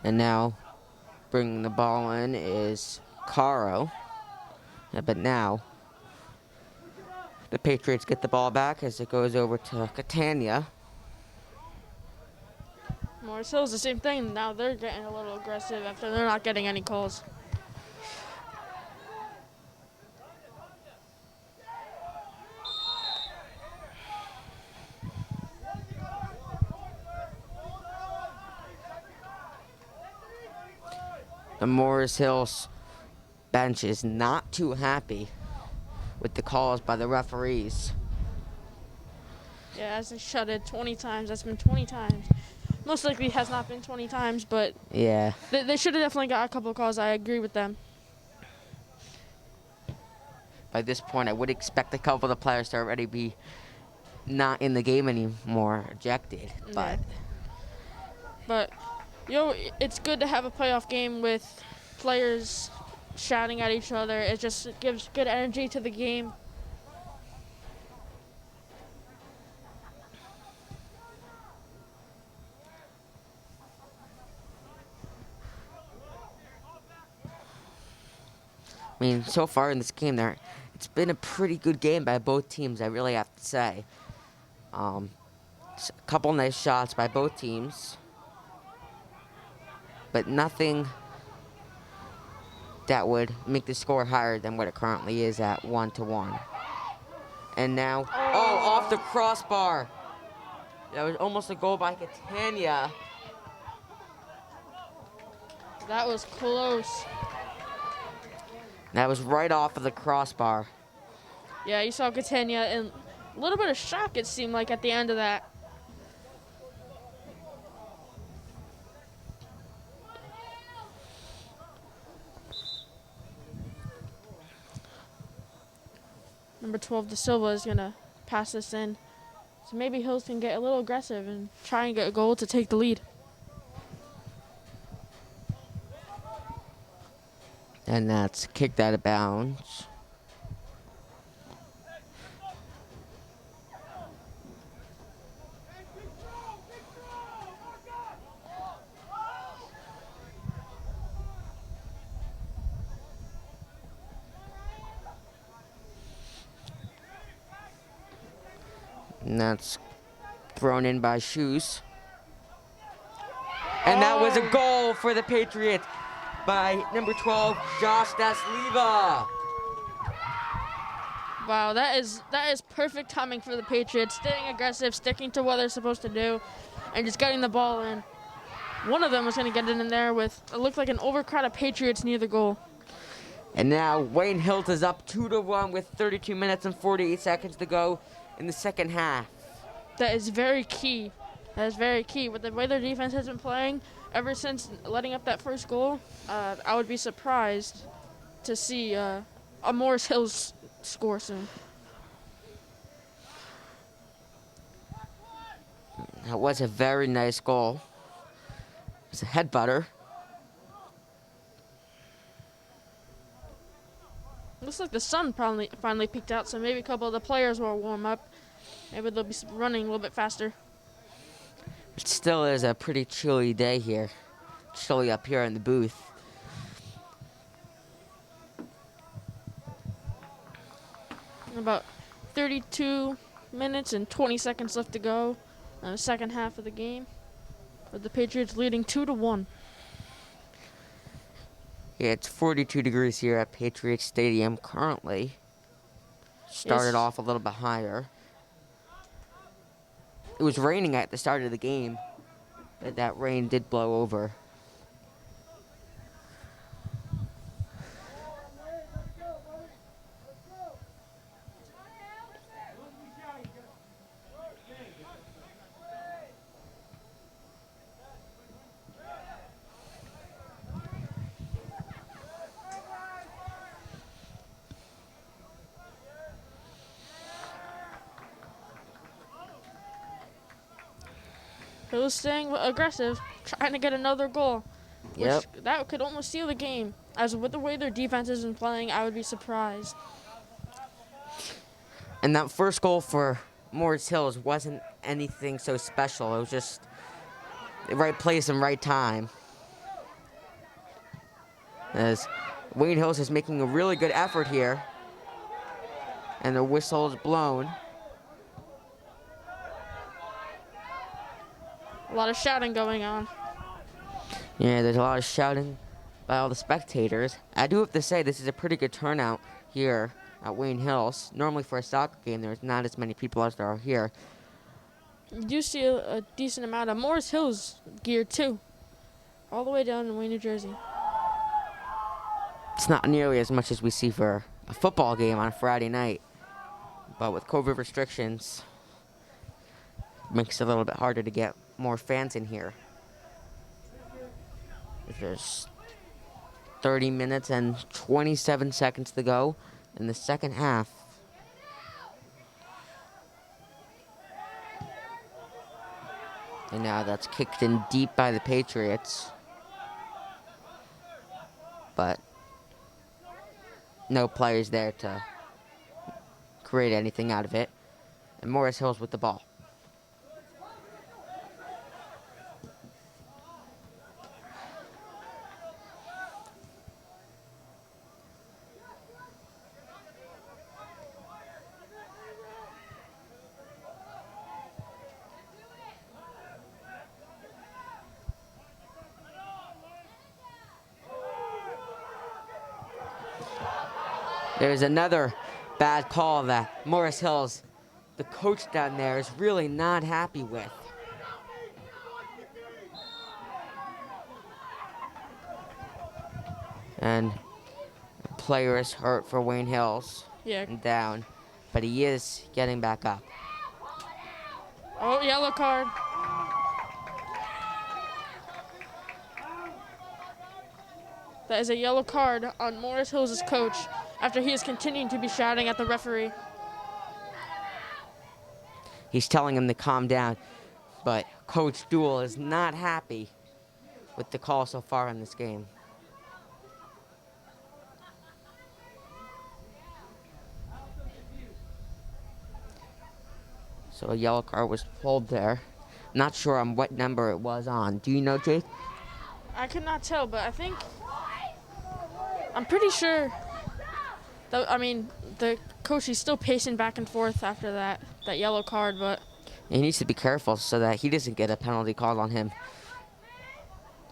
And now, bringing the ball in is Caro. But now, the Patriots get the ball back as it goes over to Catania. Morris Hills, the same thing. Now they're getting a little aggressive after they're not getting any calls. The Morris Hills bench is not too happy with the calls by the referees. Yeah, as they shut it 20 times. That's been 20 times. Most likely it has not been 20 times, but Yeah. they should have definitely got a couple of calls. I agree with them. By this point, I would expect a couple of the players to already be not in the game anymore, ejected. Yeah. But, it's good to have a playoff game with players shouting at each other. It just gives good energy to the game. I mean, so far in this game, it's been a pretty good game by both teams, I really have to say. A couple nice shots by both teams, but nothing that would make the score higher than what it currently is at 1-1. And now, off the crossbar. That was almost a goal by Catania. That was close. That was right off of the crossbar. Yeah, you saw Catania, and a little bit of shock it seemed like at the end of that. Number 12, De Silva, is going to pass this in. So maybe Hills can get a little aggressive and try and get a goal to take the lead. And that's kicked out of bounds. And that's thrown in by Shoes. And that was a goal for the Patriots by number 12, Josh Dasliva. Wow, that is perfect timing for the Patriots. Staying aggressive, sticking to what they're supposed to do, and just getting the ball in. One of them was going to get it in there with, it looked like an overcrowded Patriots near the goal. And now Wayne Hilt is up 2-1 with 32 minutes and 48 seconds to go in the second half. That is very key. That is very key. With the way their defense has been playing ever since letting up that first goal, I would be surprised to see a Morris Hills score soon. That was a very nice goal. It's a headbutter. Looks like the sun finally peaked out, so maybe a couple of the players will warm up. Maybe they'll be running a little bit faster. It still is a pretty chilly day here. Chilly up here in the booth. About 32 minutes and 20 seconds left to go in the second half of the game, with the Patriots leading 2-1. Yeah, it's 42 degrees here at Patriots Stadium currently. Started off a little bit higher. It was raining at the start of the game, but that rain did blow over. He was staying aggressive, trying to get another goal. Yep. That could almost seal the game. As with the way their defense has been playing, I would be surprised. And that first goal for Morris Hills wasn't anything so special. It was just the right place and right time. As Wayne Hills is making a really good effort here. And the whistle is blown. A lot of shouting going on. Yeah, there's a lot of shouting by all the spectators. I do have to say this is a pretty good turnout here at Wayne Hills. Normally for a soccer game, there's not as many people as there are here. You do see a decent amount of Morris Hills gear too, all the way down in Wayne, New Jersey. It's not nearly as much as we see for a football game on a Friday night. But with COVID restrictions, it makes it a little bit harder to get more fans in here. There's 30 minutes and 27 seconds to go in the second half. And now that's kicked in deep by the Patriots. But no players there to create anything out of it. And Morris Hills with the ball. There's another bad call that Morris Hills, the coach down there, is really not happy with. And the player is hurt for Wayne Hills. Yeah. And down. But he is getting back up. Oh, yellow card. That is a yellow card on Morris Hills' coach after he is continuing to be shouting at the referee. He's telling him to calm down. But Coach Duell is not happy with the call so far in this game. So a yellow card was pulled there. Not sure on what number it was on. Do you know, Jake? I could not tell, but I'm pretty sure the coach is still pacing back and forth after that yellow card, but He needs to be careful so that he doesn't get a penalty called on him.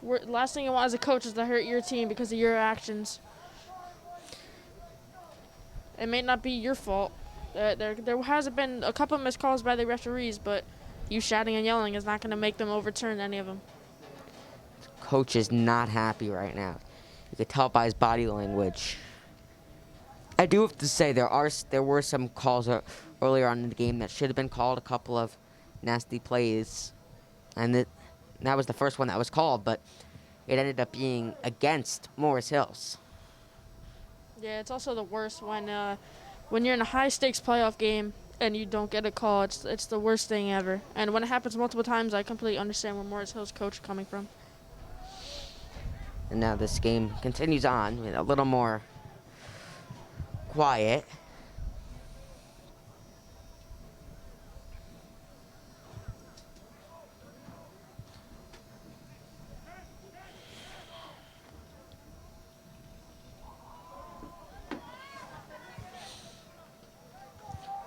last thing you want as a coach is to hurt your team because of your actions. It may not be your fault. There hasn't been a couple missed calls by the referees, but you shouting and yelling is not going to make them overturn any of them. Coach is not happy right now. You could tell by his body language. I do have to say there were some calls earlier on in the game that should have been called. A couple of nasty plays, and that was the first one that was called, but it ended up being against Morris Hills. Yeah, it's also the worst when you're in a high-stakes playoff game and you don't get a call. It's the worst thing ever. And when it happens multiple times, I completely understand where Morris Hills' coach is coming from. And now this game continues on with a little more quiet.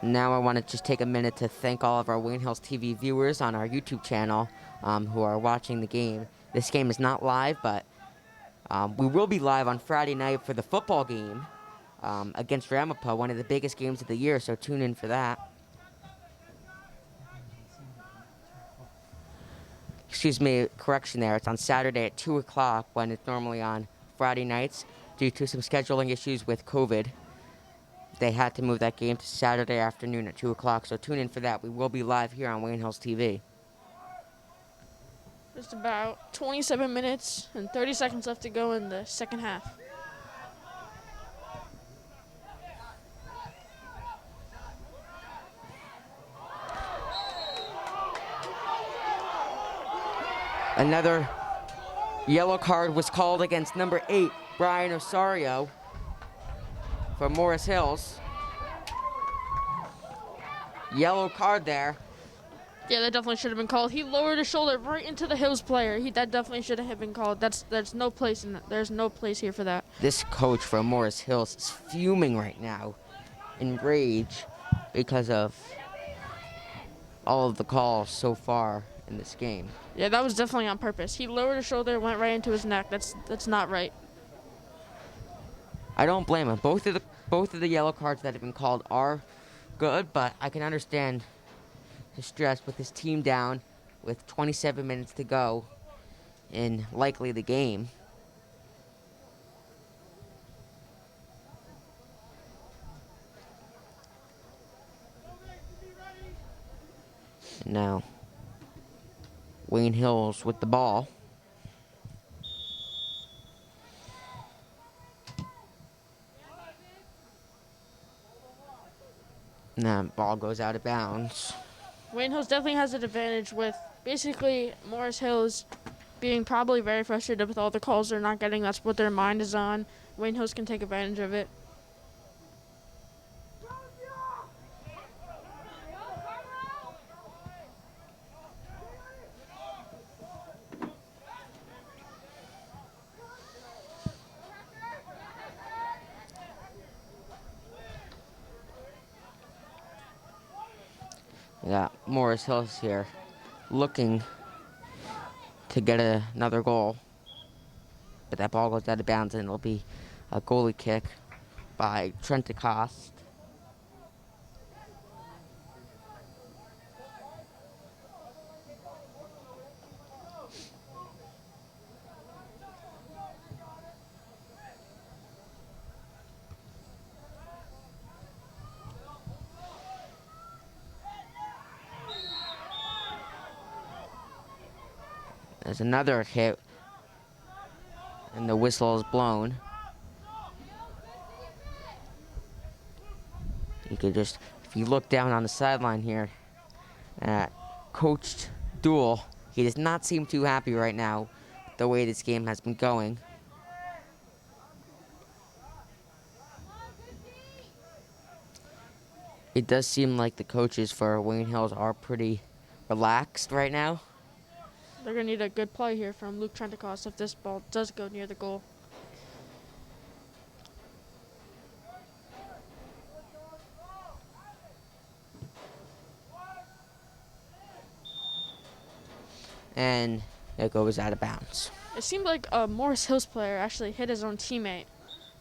Now I want to just take a minute to thank all of our Wayne Hills TV viewers on our YouTube channel who are watching the game. This game is not live, but we will be live on Friday night for the football game against Ramapo, one of the biggest games of the year, so tune in for that. Excuse me, correction there. It's on Saturday at 2 o'clock when it's normally on Friday nights. Due to some scheduling issues with COVID, they had to move that game to Saturday afternoon at 2 o'clock, so tune in for that. We will be live here on Wayne Hills TV. There's about 27 minutes and 30 seconds left to go in the second half. Another yellow card was called against number 8, Brian Osorio, for Morris Hills. Yellow card there. Yeah, that definitely should have been called. He lowered his shoulder right into the Hills player. That definitely should have been called. There's no place in that. There's no place here for that. This coach from Morris Hills is fuming right now, in rage, because of all of the calls so far in this game. Yeah, that was definitely on purpose. He lowered his shoulder, went right into his neck. That's not right. I don't blame him. Both of the yellow cards that have been called are good, but I can understand his stress with his team down with 27 minutes to go in likely the game. Now, Wayne Hills with the ball. Now, ball goes out of bounds. Wayne Hills definitely has an advantage with basically Morris Hills being probably very frustrated with all the calls they're not getting. That's what their mind is on. Wayne Hills can take advantage of it. We got Morris Hills here looking to get another goal. But that ball goes out of bounds and it'll be a goalie kick by Trentacost. There's another hit, and the whistle is blown. You could just, if you look down on the sideline here at Coach Duel, he does not seem too happy right now with the way this game has been going. It does seem like the coaches for Wayne Hills are pretty relaxed right now. They're going to need a good play here from Luke Trentacost if this ball does go near the goal. And it goes out of bounds. It seemed like a Morris Hills player actually hit his own teammate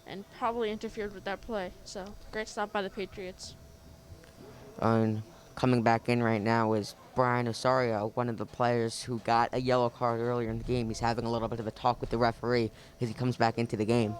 and probably interfered with that play. So, great stop by the Patriots. And coming back in right now is Brian Osorio, one of the players who got a yellow card earlier in the game. He's having a little bit of a talk with the referee as he comes back into the game.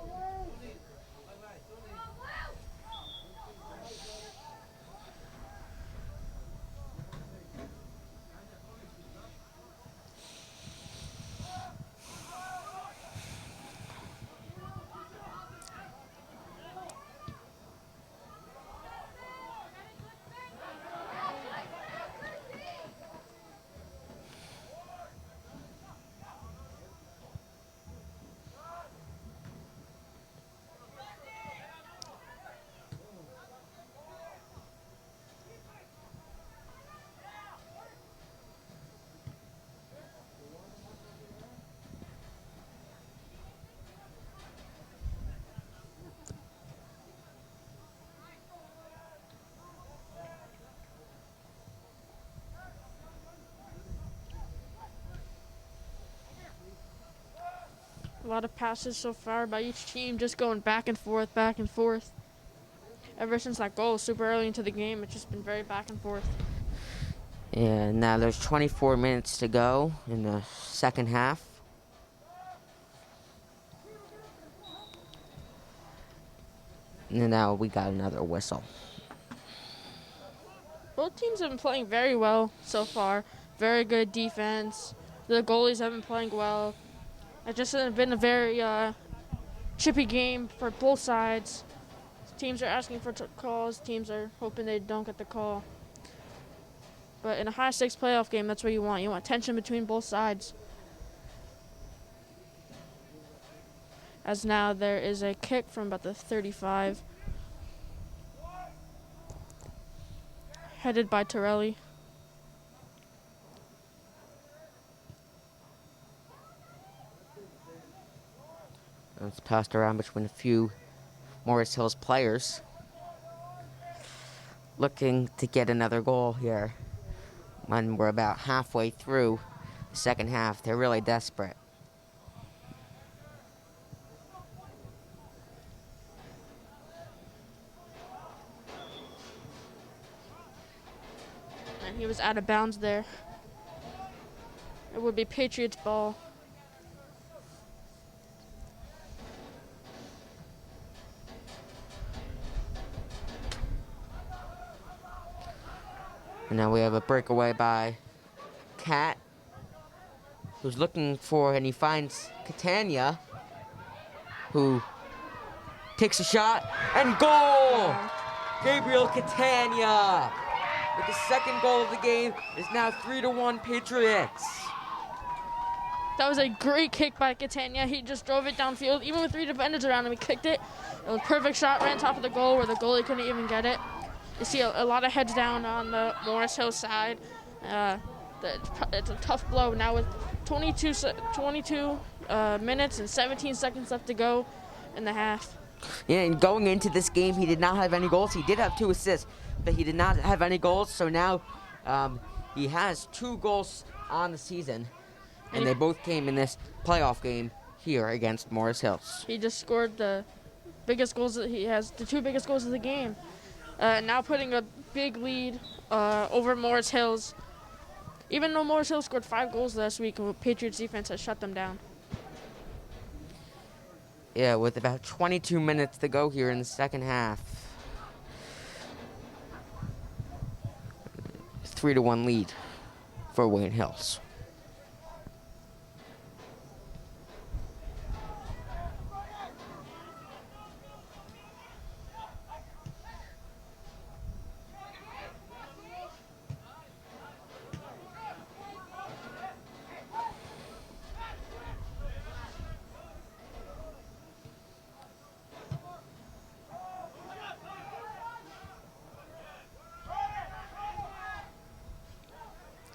A lot of passes so far by each team, just going back and forth, back and forth. Ever since that goal super early into the game, it's just been very back and forth. And now there's 24 minutes to go in the second half. And now we got another whistle. Both teams have been playing very well so far. Very good defense. The goalies have been playing well. It just has been a very chippy game for both sides. Teams are asking for calls. Teams are hoping they don't get the call. But in a high-stakes playoff game, that's what you want. You want tension between both sides. As now there is a kick from about the 35. Headed by Torelli. It's passed around between a few Morris Hills players. Looking to get another goal here. When we're about halfway through the second half, they're really desperate. And he was out of bounds there. It would be Patriots ball. And now we have a breakaway by Cat, who's looking for, and he finds Catania, who takes a shot, and goal! Gabriel Catania, with the second goal of the game, is now 3-1 Patriots. That was a great kick by Catania. He just drove it downfield. Even with 3 defenders around him, he kicked it. It was a perfect shot, ran top of the goal where the goalie couldn't even get it. You see a lot of heads down on the Morris Hill side. It's a tough blow now with 22 minutes and 17 seconds left to go in the half. Yeah, and going into this game, he did not have any goals. He did have 2 assists, but he did not have any goals. So now he has 2 goals on the season, and they both came in this playoff game here against Morris Hills. He just scored the biggest goals that he has, the 2 biggest goals of the game. Now putting a big lead over Morris Hills. Even though Morris Hills scored 5 goals last week, Patriots defense has shut them down. Yeah, with about 22 minutes to go here in the second half. 3-1 lead for Wayne Hills.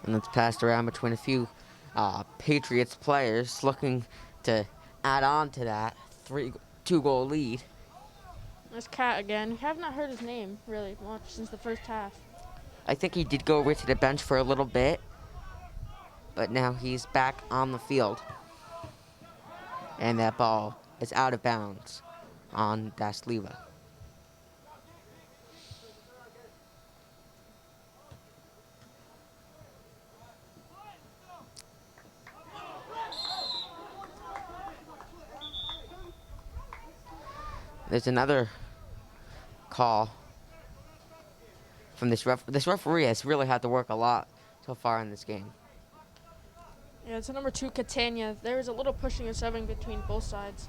And it's passed around between a few Patriots players looking to add on to that 2-goal lead. There's Cat again. We have not heard his name really much since the first half. I think he did go over to the bench for a little bit, but now he's back on the field. And that ball is out of bounds on Dasliva. There's another call from this referee has really had to work a lot so far in this game. Yeah, it's a number 2, Catania. There was a little pushing and shoving between both sides.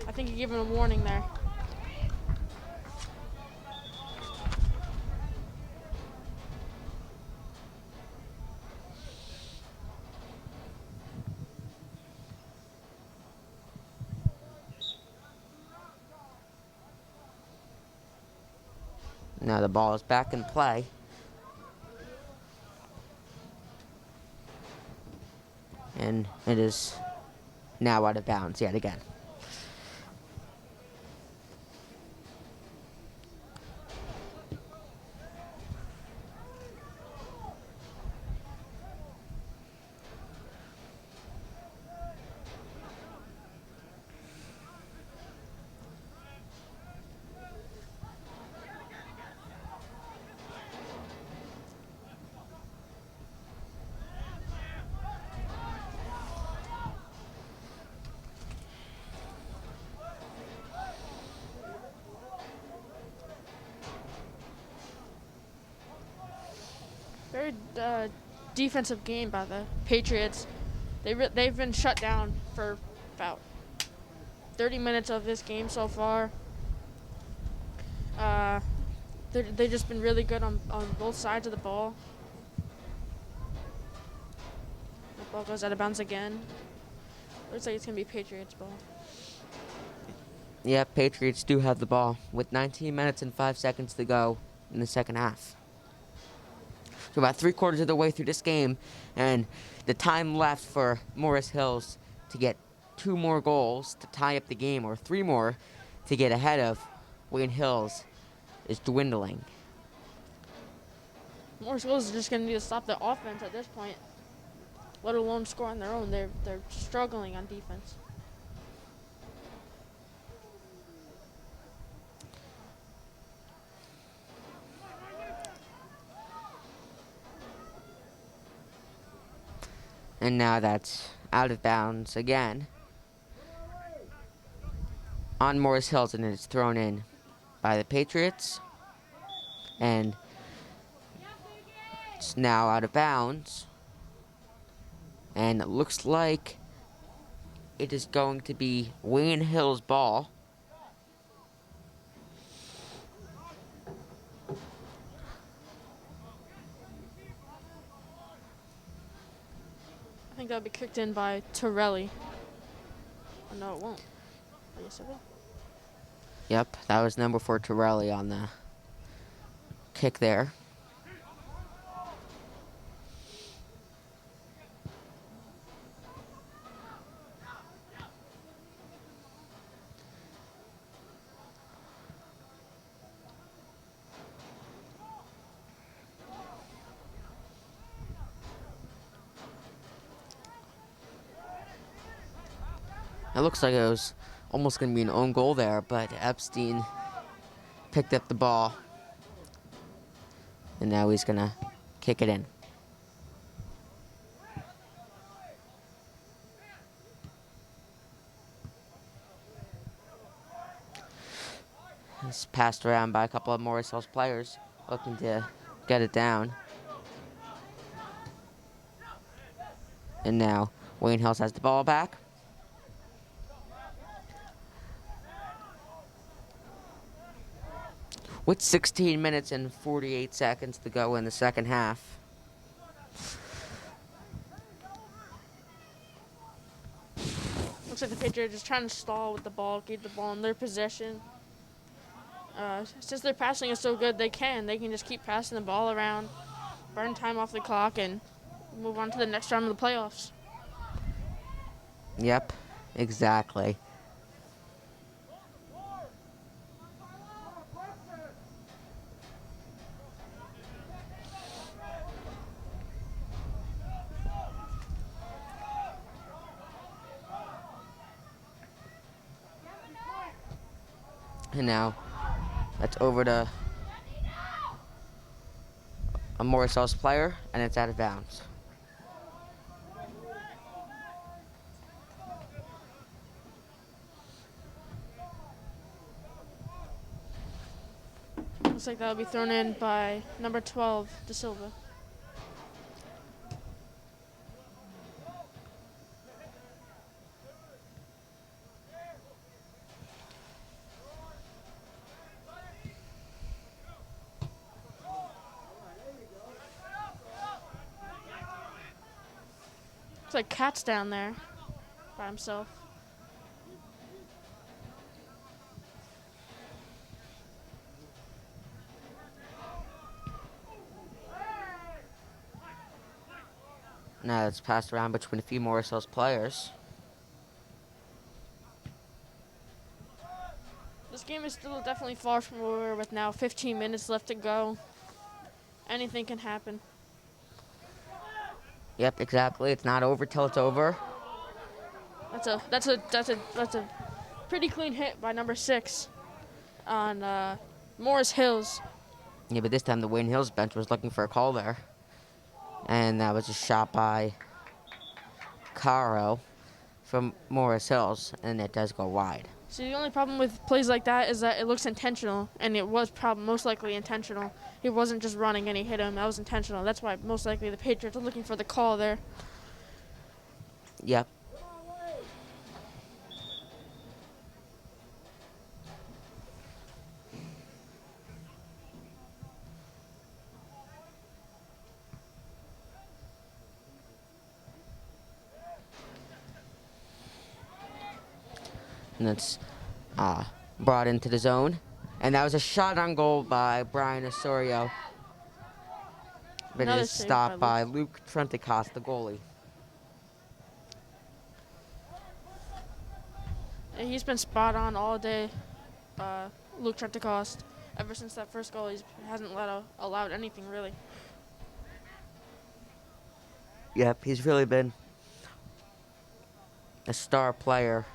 I think he gave him a warning there. Now the ball is back in play. And it is now out of bounds yet again. Very defensive game by the Patriots. They've been shut down for about 30 minutes of this game so far. They've just been really good on both sides of the ball. The ball goes out of bounds again. Looks like it's going to be Patriots' ball. Yeah, Patriots do have the ball with 19 minutes and 5 seconds to go in the second half. So about 3/4 of the way through this game, and the time left for Morris Hills to get 2 more goals to tie up the game, or 3 more to get ahead of Wayne Hills, is dwindling. Morris Hills is just going to need to stop the offense at this point, let alone score on their own. They're struggling on defense. And now that's out of bounds again on Morris Hills, and it's thrown in by the Patriots. And It's now out of bounds. And it looks like it is going to be Wayne Hill's ball. I think that'll be kicked in by Torelli. Oh, no, it won't. Oh, yes, it will. Yep, that was number 4 Torelli on the kick there. It looks like it was almost going to be an own goal there, but Epstein picked up the ball. And now he's going to kick it in. It's passed around by a couple of Morris Hills players looking to get it down. And now Wayne Hills has the ball back. With 16 minutes and 48 seconds to go in the second half. Looks like the Patriots are just trying to stall with the ball, keep the ball in their possession. Since their passing is so good, they can just keep passing the ball around, burn time off the clock, and move on to the next round of the playoffs. Yep, exactly. And now, that's over to a Morris Hills player, and it's out of bounds. Looks like that'll be thrown in by number 12, De Silva. Looks like Cat's down there by himself. Now it's passed around between a few Morris Hills players. This game is still definitely far from over with now 15 minutes left to go. Anything can happen. Yep, exactly. It's not over till it's over. That's a pretty clean hit by number 6 on Morris Hills. Yeah, but this time the Wayne Hills bench was looking for a call there. And that was a shot by Caro from Morris Hills, and it does go wide. See, the only problem with plays like that is that it looks intentional, and it was most likely intentional. He wasn't just running and he hit him. That was intentional. That's why most likely the Patriots are looking for the call there. Yep. And that's brought into the zone. And that was a shot on goal by Brian Osorio. But Another it is save stopped by by Luke Trentacost, the goalie. And he's been spot on all day, Luke Trentacost. Ever since that first goal, he hasn't allowed anything, really. Yep, he's really been a star player.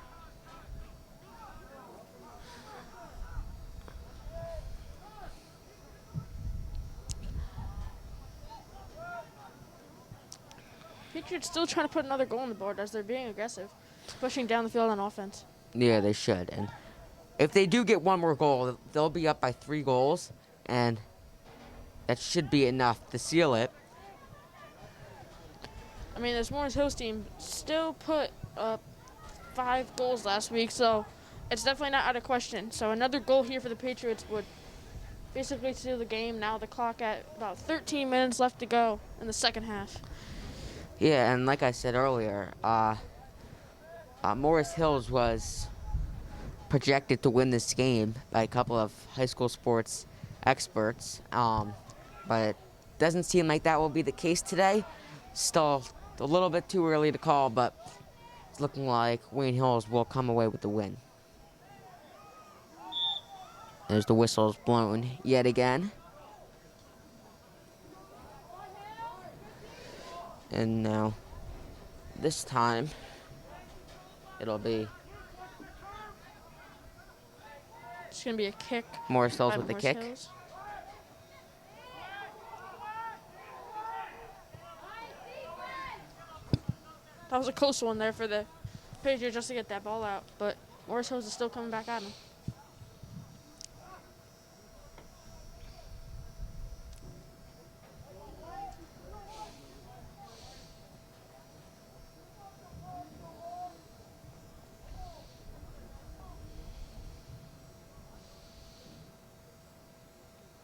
Patriots still trying to put another goal on the board as they're being aggressive, pushing down the field on offense. Yeah, they should. And if they do get one more goal, they'll be up by 3 goals, and that should be enough to seal it. I mean, this Morris Hills team still put up 5 goals last week, so it's definitely not out of question. So another goal here for the Patriots would basically seal the game. Now the clock at about 13 minutes left to go in the second half. Yeah, and like I said earlier, Morris Hills was projected to win this game by a couple of high school sports experts, but it doesn't seem like that will be the case today. Still a little bit too early to call, but it's looking like Wayne Hills will come away with the win. There's the whistles blown yet again. And now, this time, it'll be It's going to be a kick. Morris Hills by with the Morris kick. Hills. That was a close one there for the Patriots just to get that ball out, but Morris Hills is still coming back at him.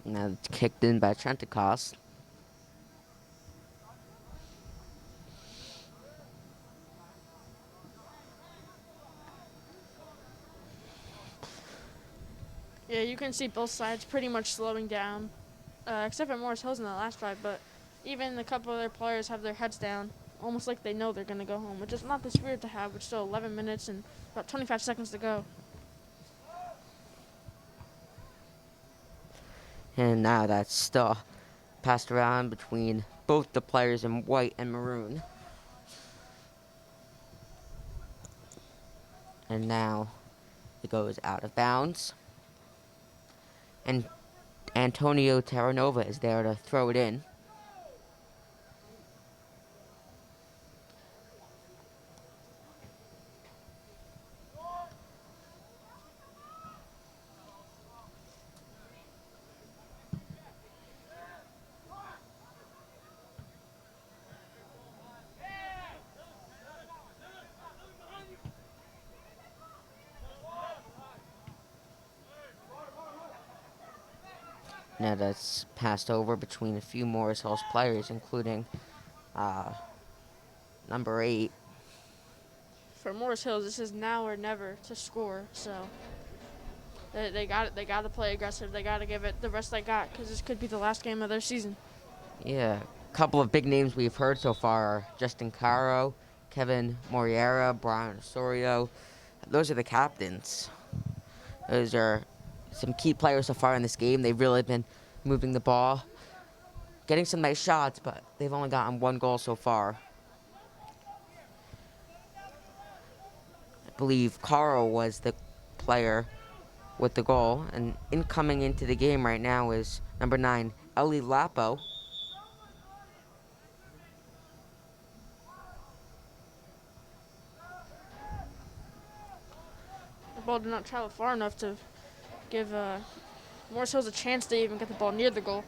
Now it's kicked in by Trentacost. Yeah, you can see both sides pretty much slowing down, except for Morris Hills in the last drive, but even a couple of their players have their heads down, almost like they know they're going to go home, which is not the spirit to have, with still 11 minutes and about 25 seconds to go. And now that's still passed around between both the players in white and maroon. And now it goes out of bounds. And Antonio Terranova is there to throw it in. Now that's passed over between a few Morris Hills players, including number 8. For Morris Hills, this is now or never to score, so they got to play aggressive. They got to give it the rest they got, because this could be the last game of their season. Yeah, a couple of big names we've heard so far are Justin Caro, Kevin Moriera, Brian Osorio. Those are the captains. Those are some key players so far in this game. They've really been moving the ball, getting some nice shots, but they've only gotten 1 goal so far. I believe Caro was the player with the goal, and incoming into the game right now is number 9, Ellie Lapo. The ball did not travel far enough to give Morris Hills a chance to even get the ball near the goal.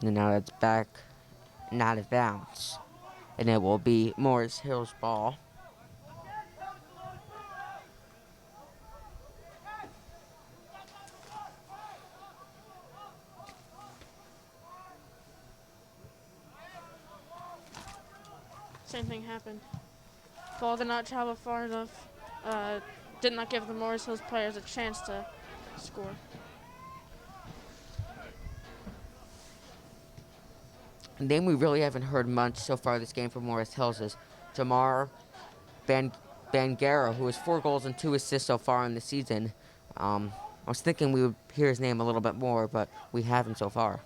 And now it's back and out of bounds. And it will be Morris Hill's ball. Same thing happened. Ball did not travel far enough. Did not give the Morris Hills players a chance to score. And then we really haven't heard much so far this game from Morris Hills is Jamar Bangera, who has 4 goals and 2 assists so far in the season. I was thinking we would hear his name a little bit more, but we haven't so far.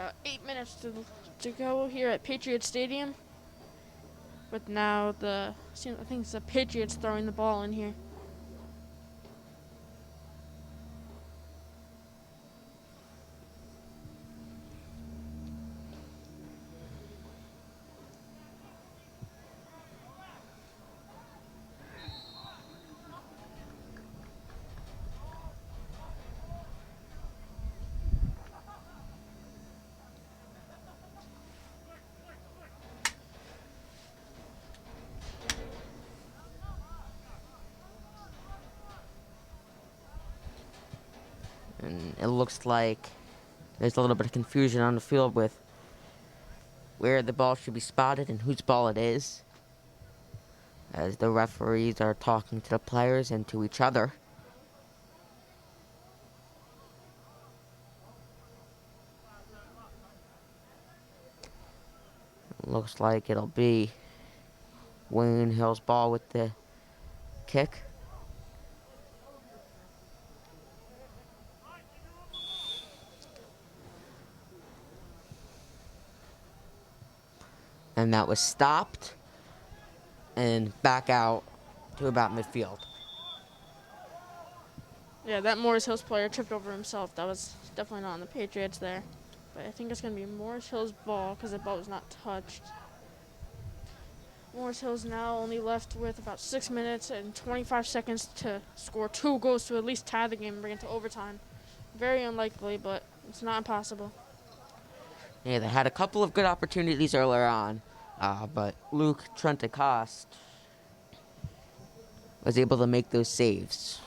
About 8 minutes to go here at Patriots Stadium. But now I think it's the Patriots throwing the ball in here. And it looks like there's a little bit of confusion on the field with where the ball should be spotted and whose ball it is, as the referees are talking to the players and to each other. Looks like it'll be Wayne Hill's ball with the kick. And that was stopped and back out to about midfield. Yeah, that Morris Hills player tripped over himself. That was definitely not on the Patriots there. But I think it's going to be Morris Hills' ball because the ball was not touched. Morris Hills now only left with about 6 minutes and 25 seconds to score 2 goals to at least tie the game and bring it to overtime. Very unlikely, but it's not impossible. Yeah, they had a couple of good opportunities earlier on, but Luke Trentacost was able to make those saves.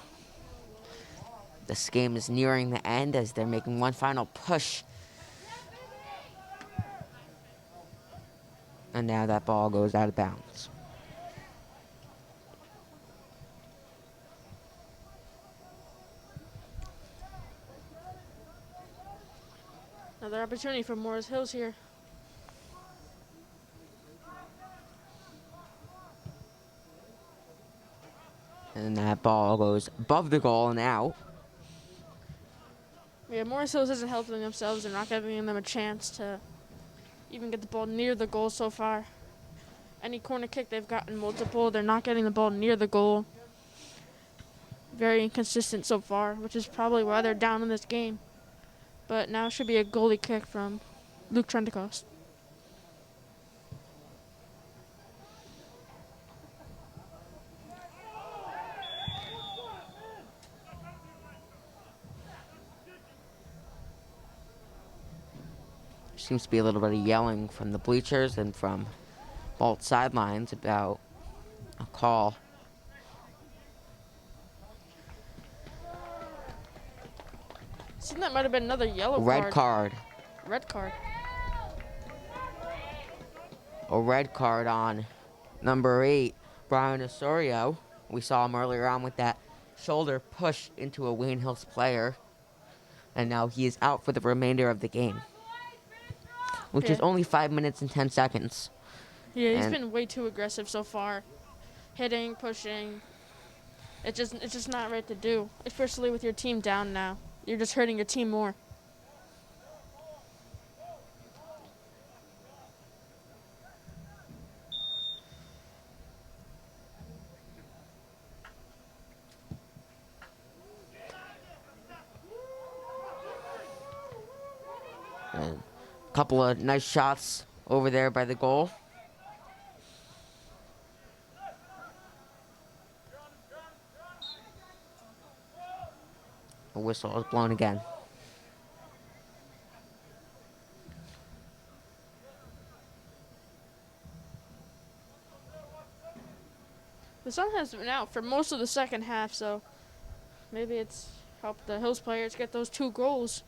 This game is nearing the end as they're making one final push. And now that ball goes out of bounds. Another opportunity for Morris Hills here. And that ball goes above the goal and out. Yeah, Morris Hills isn't helping themselves. They're not giving them a chance to even get the ball near the goal so far. Any corner kick, they've gotten multiple. They're not getting the ball near the goal. Very inconsistent so far, which is probably why they're down in this game. But now should be a goalie kick from Luke Trentacost. Seems to be a little bit of yelling from the bleachers and from both sidelines about a call. I think that might have been another yellow Red card. Red card. A red card on number 8, Brian Osorio. We saw him earlier on with that shoulder push into a Wayne Hills player. And now he is out for the remainder of the game, which is only 5 minutes and 10 seconds. Yeah, he's been way too aggressive so far. Hitting, pushing. It's just not right to do, especially with your team down now. You're just hurting your team more. And a couple of nice shots over there by the goal. A whistle is blown again. The sun has been out for most of the second half, so maybe it's helped the Hills players get those 2 goals.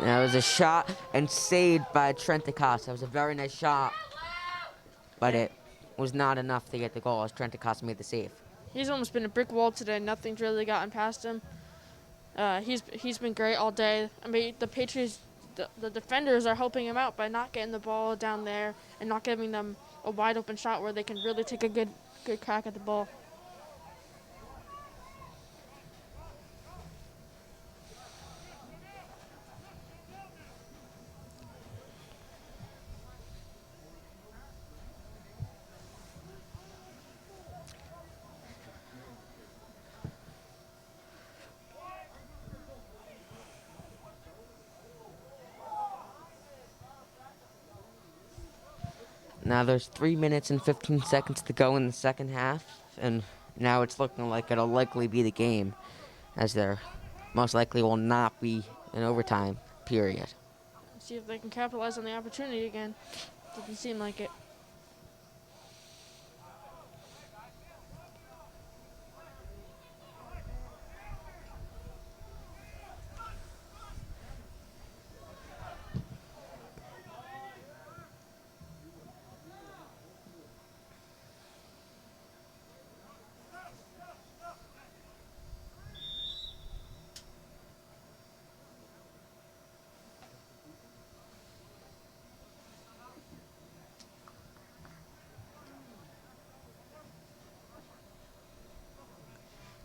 And that was a shot and saved by Trentacost. That was a very nice shot, but it was not enough to get the goal as Trentacost made the save. He's almost been a brick wall today. Nothing's really gotten past him. He's been great all day. I mean, the Patriots, the defenders are helping him out by not getting the ball down there and not giving them a wide open shot where they can really take a good crack at the ball. Now there's 3 minutes and 15 seconds to go in the second half, and now it's looking like it'll likely be the game, as there most likely will not be an overtime period. See if they can capitalize on the opportunity again. Doesn't seem like it.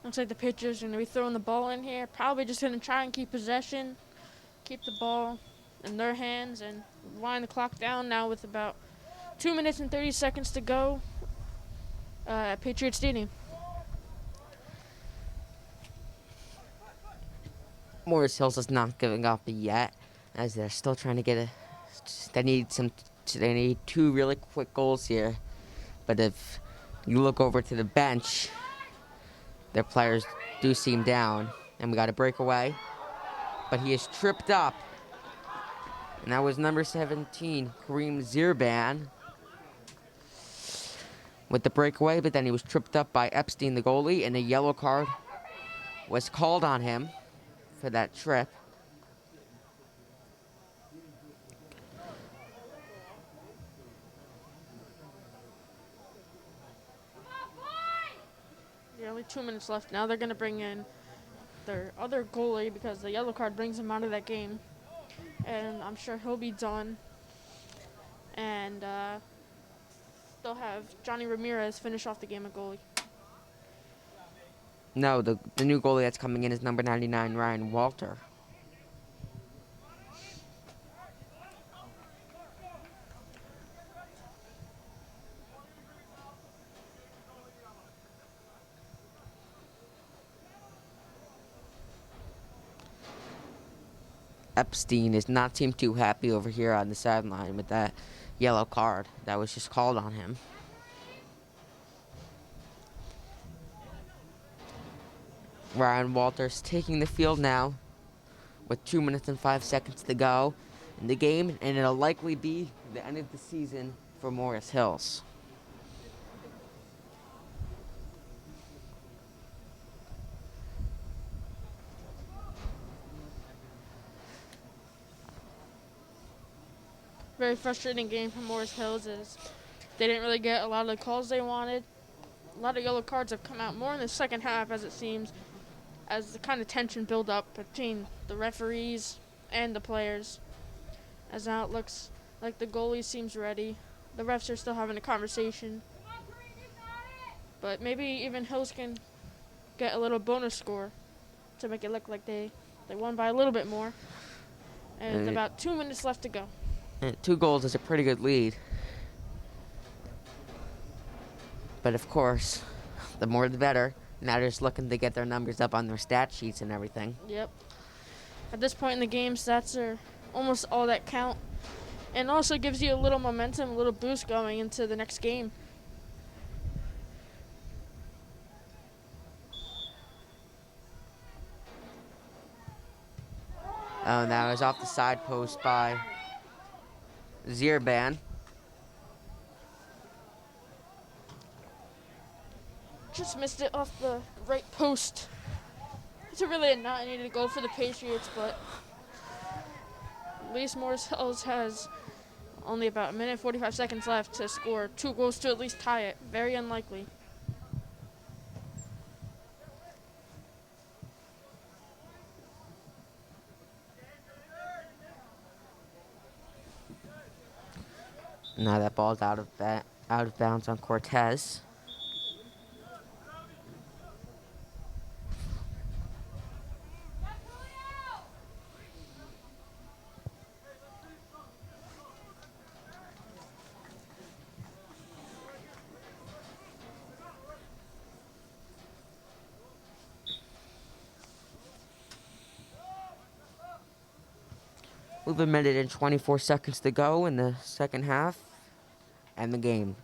Looks like the Patriots are going to be throwing the ball in here. Probably just going to try and keep possession, keep the ball in their hands, and wind the clock down now with about 2 minutes and 30 seconds to go at Patriot Stadium. Morris Hills is not giving up yet, as they're still trying to get they need 2 really quick goals here. But if you look over to the bench, their players do seem down, and we got a breakaway, but he is tripped up, and that was number 17, Kareem Zirban, with the breakaway, but then he was tripped up by Epstein, the goalie, and a yellow card was called on him for that trip. Only 2 minutes left. Now they're going to bring in their other goalie because the yellow card brings him out of that game. And I'm sure he'll be done. And they'll have Johnny Ramirez finish off the game at goalie. No, the new goalie that's coming in is number 99, Ryan Walter. Epstein does not seem too happy over here on the sideline with that yellow card that was just called on him. Ryan Walters taking the field now with 2 minutes and 5 seconds to go in the game, and it'll likely be the end of the season for Morris Hills. Very frustrating game for Morris Hills is they didn't really get a lot of the calls they wanted. A lot of yellow cards have come out more in the second half, as it seems, as the kind of tension build up between the referees and the players. As now it looks like the goalie seems ready. The refs are still having a conversation. But maybe even Hills can get a little bonus score to make it look like they won by a little bit more. And it's about 2 minutes left to go. And 2 goals is a pretty good lead. But of course, the more the better. Now they're just looking to get their numbers up on their stat sheets and everything. Yep. At this point in the game, stats are almost all that count. And also gives you a little momentum, a little boost going into the next game. Oh, that was off the side post by Zirban. Just missed it off the right post. It's really a not needed goal for the Patriots, but At least Morris Hills has only about a minute 45 seconds left to score 2 goals to at least tie it. Very unlikely. Now that ball's out of bounds on Cortez. With a minute and 24 seconds to go in the second half and the game.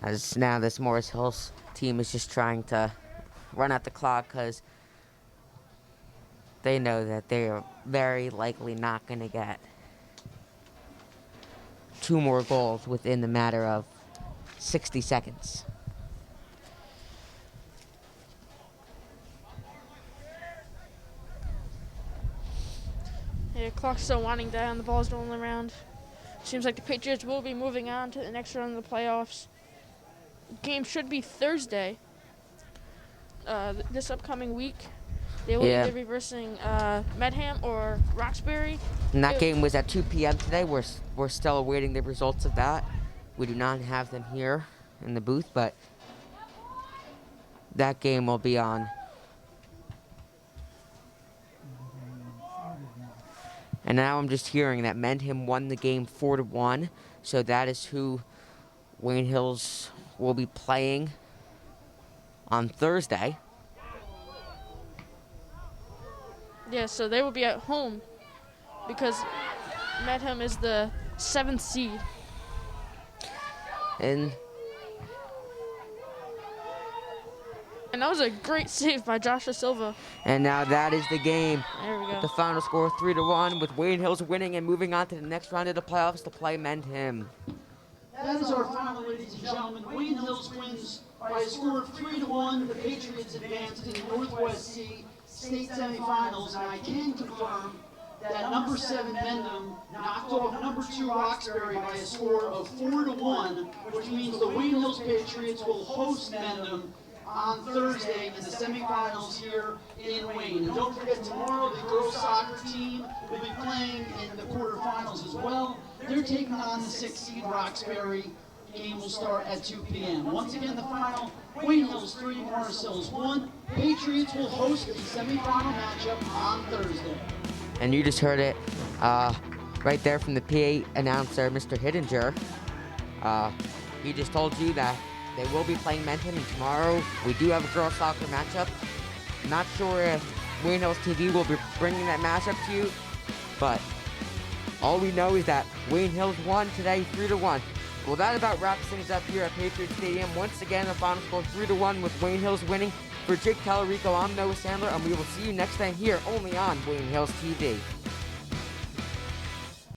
As now this Morris Hills team is just trying to run out the clock because they know that they are very likely not going to get 2 more goals within the matter of 60 seconds. Yeah, clock's still winding down. The ball's rolling around. Seems like the Patriots will be moving on to the next round of the playoffs. Game should be Thursday. This upcoming week. They will either be versing Medham or Roxbury. And that game was at 2 p.m. today. We're still awaiting the results of that. We do not have them here in the booth, but that game will be on. And now I'm just hearing that Mendham won the game 4-1. So that is who Wayne Hills will be playing on Thursday. Yeah, so they will be at home because Medham is the 7th seed. And that was a great save by Joshua Silva. And now that is the game. There we go. The final score 3-1 with Wayne Hills winning and moving on to the next round of the playoffs to play Mendham. That is our final, ladies and gentlemen. Wayne Hills wins by a score of 3-1. The Patriots advanced to the Northwest C state semifinals, and I can confirm that number 7 Mendham knocked off number 2 Roxbury by a score of 4-1, which means the Wayne Hills Patriots will host Mendham on Thursday in the semifinals here in Wayne. And don't forget, tomorrow the girls soccer team will be playing in the quarterfinals as well. They're taking on the 6th seed Roxbury. Game will start at 2 p.m. Once again, the final, Wayne Hills 3, Morris Hills 1. Patriots will host the semifinal matchup on Thursday. And you just heard it right there from the PA announcer, Mr. Hiddinger. He just told you that they will be playing Mendham, and tomorrow we do have a girls soccer matchup. Not sure if Wayne Hills TV will be bringing that matchup to you, but all we know is that Wayne Hills won today 3-1. Well, that about wraps things up here at Patriot Stadium. Once again, the final score 3-1 with Wayne Hills winning. For Jake Talerico, I'm Noah Sandler, and we will see you next time here only on Wayne Hills TV.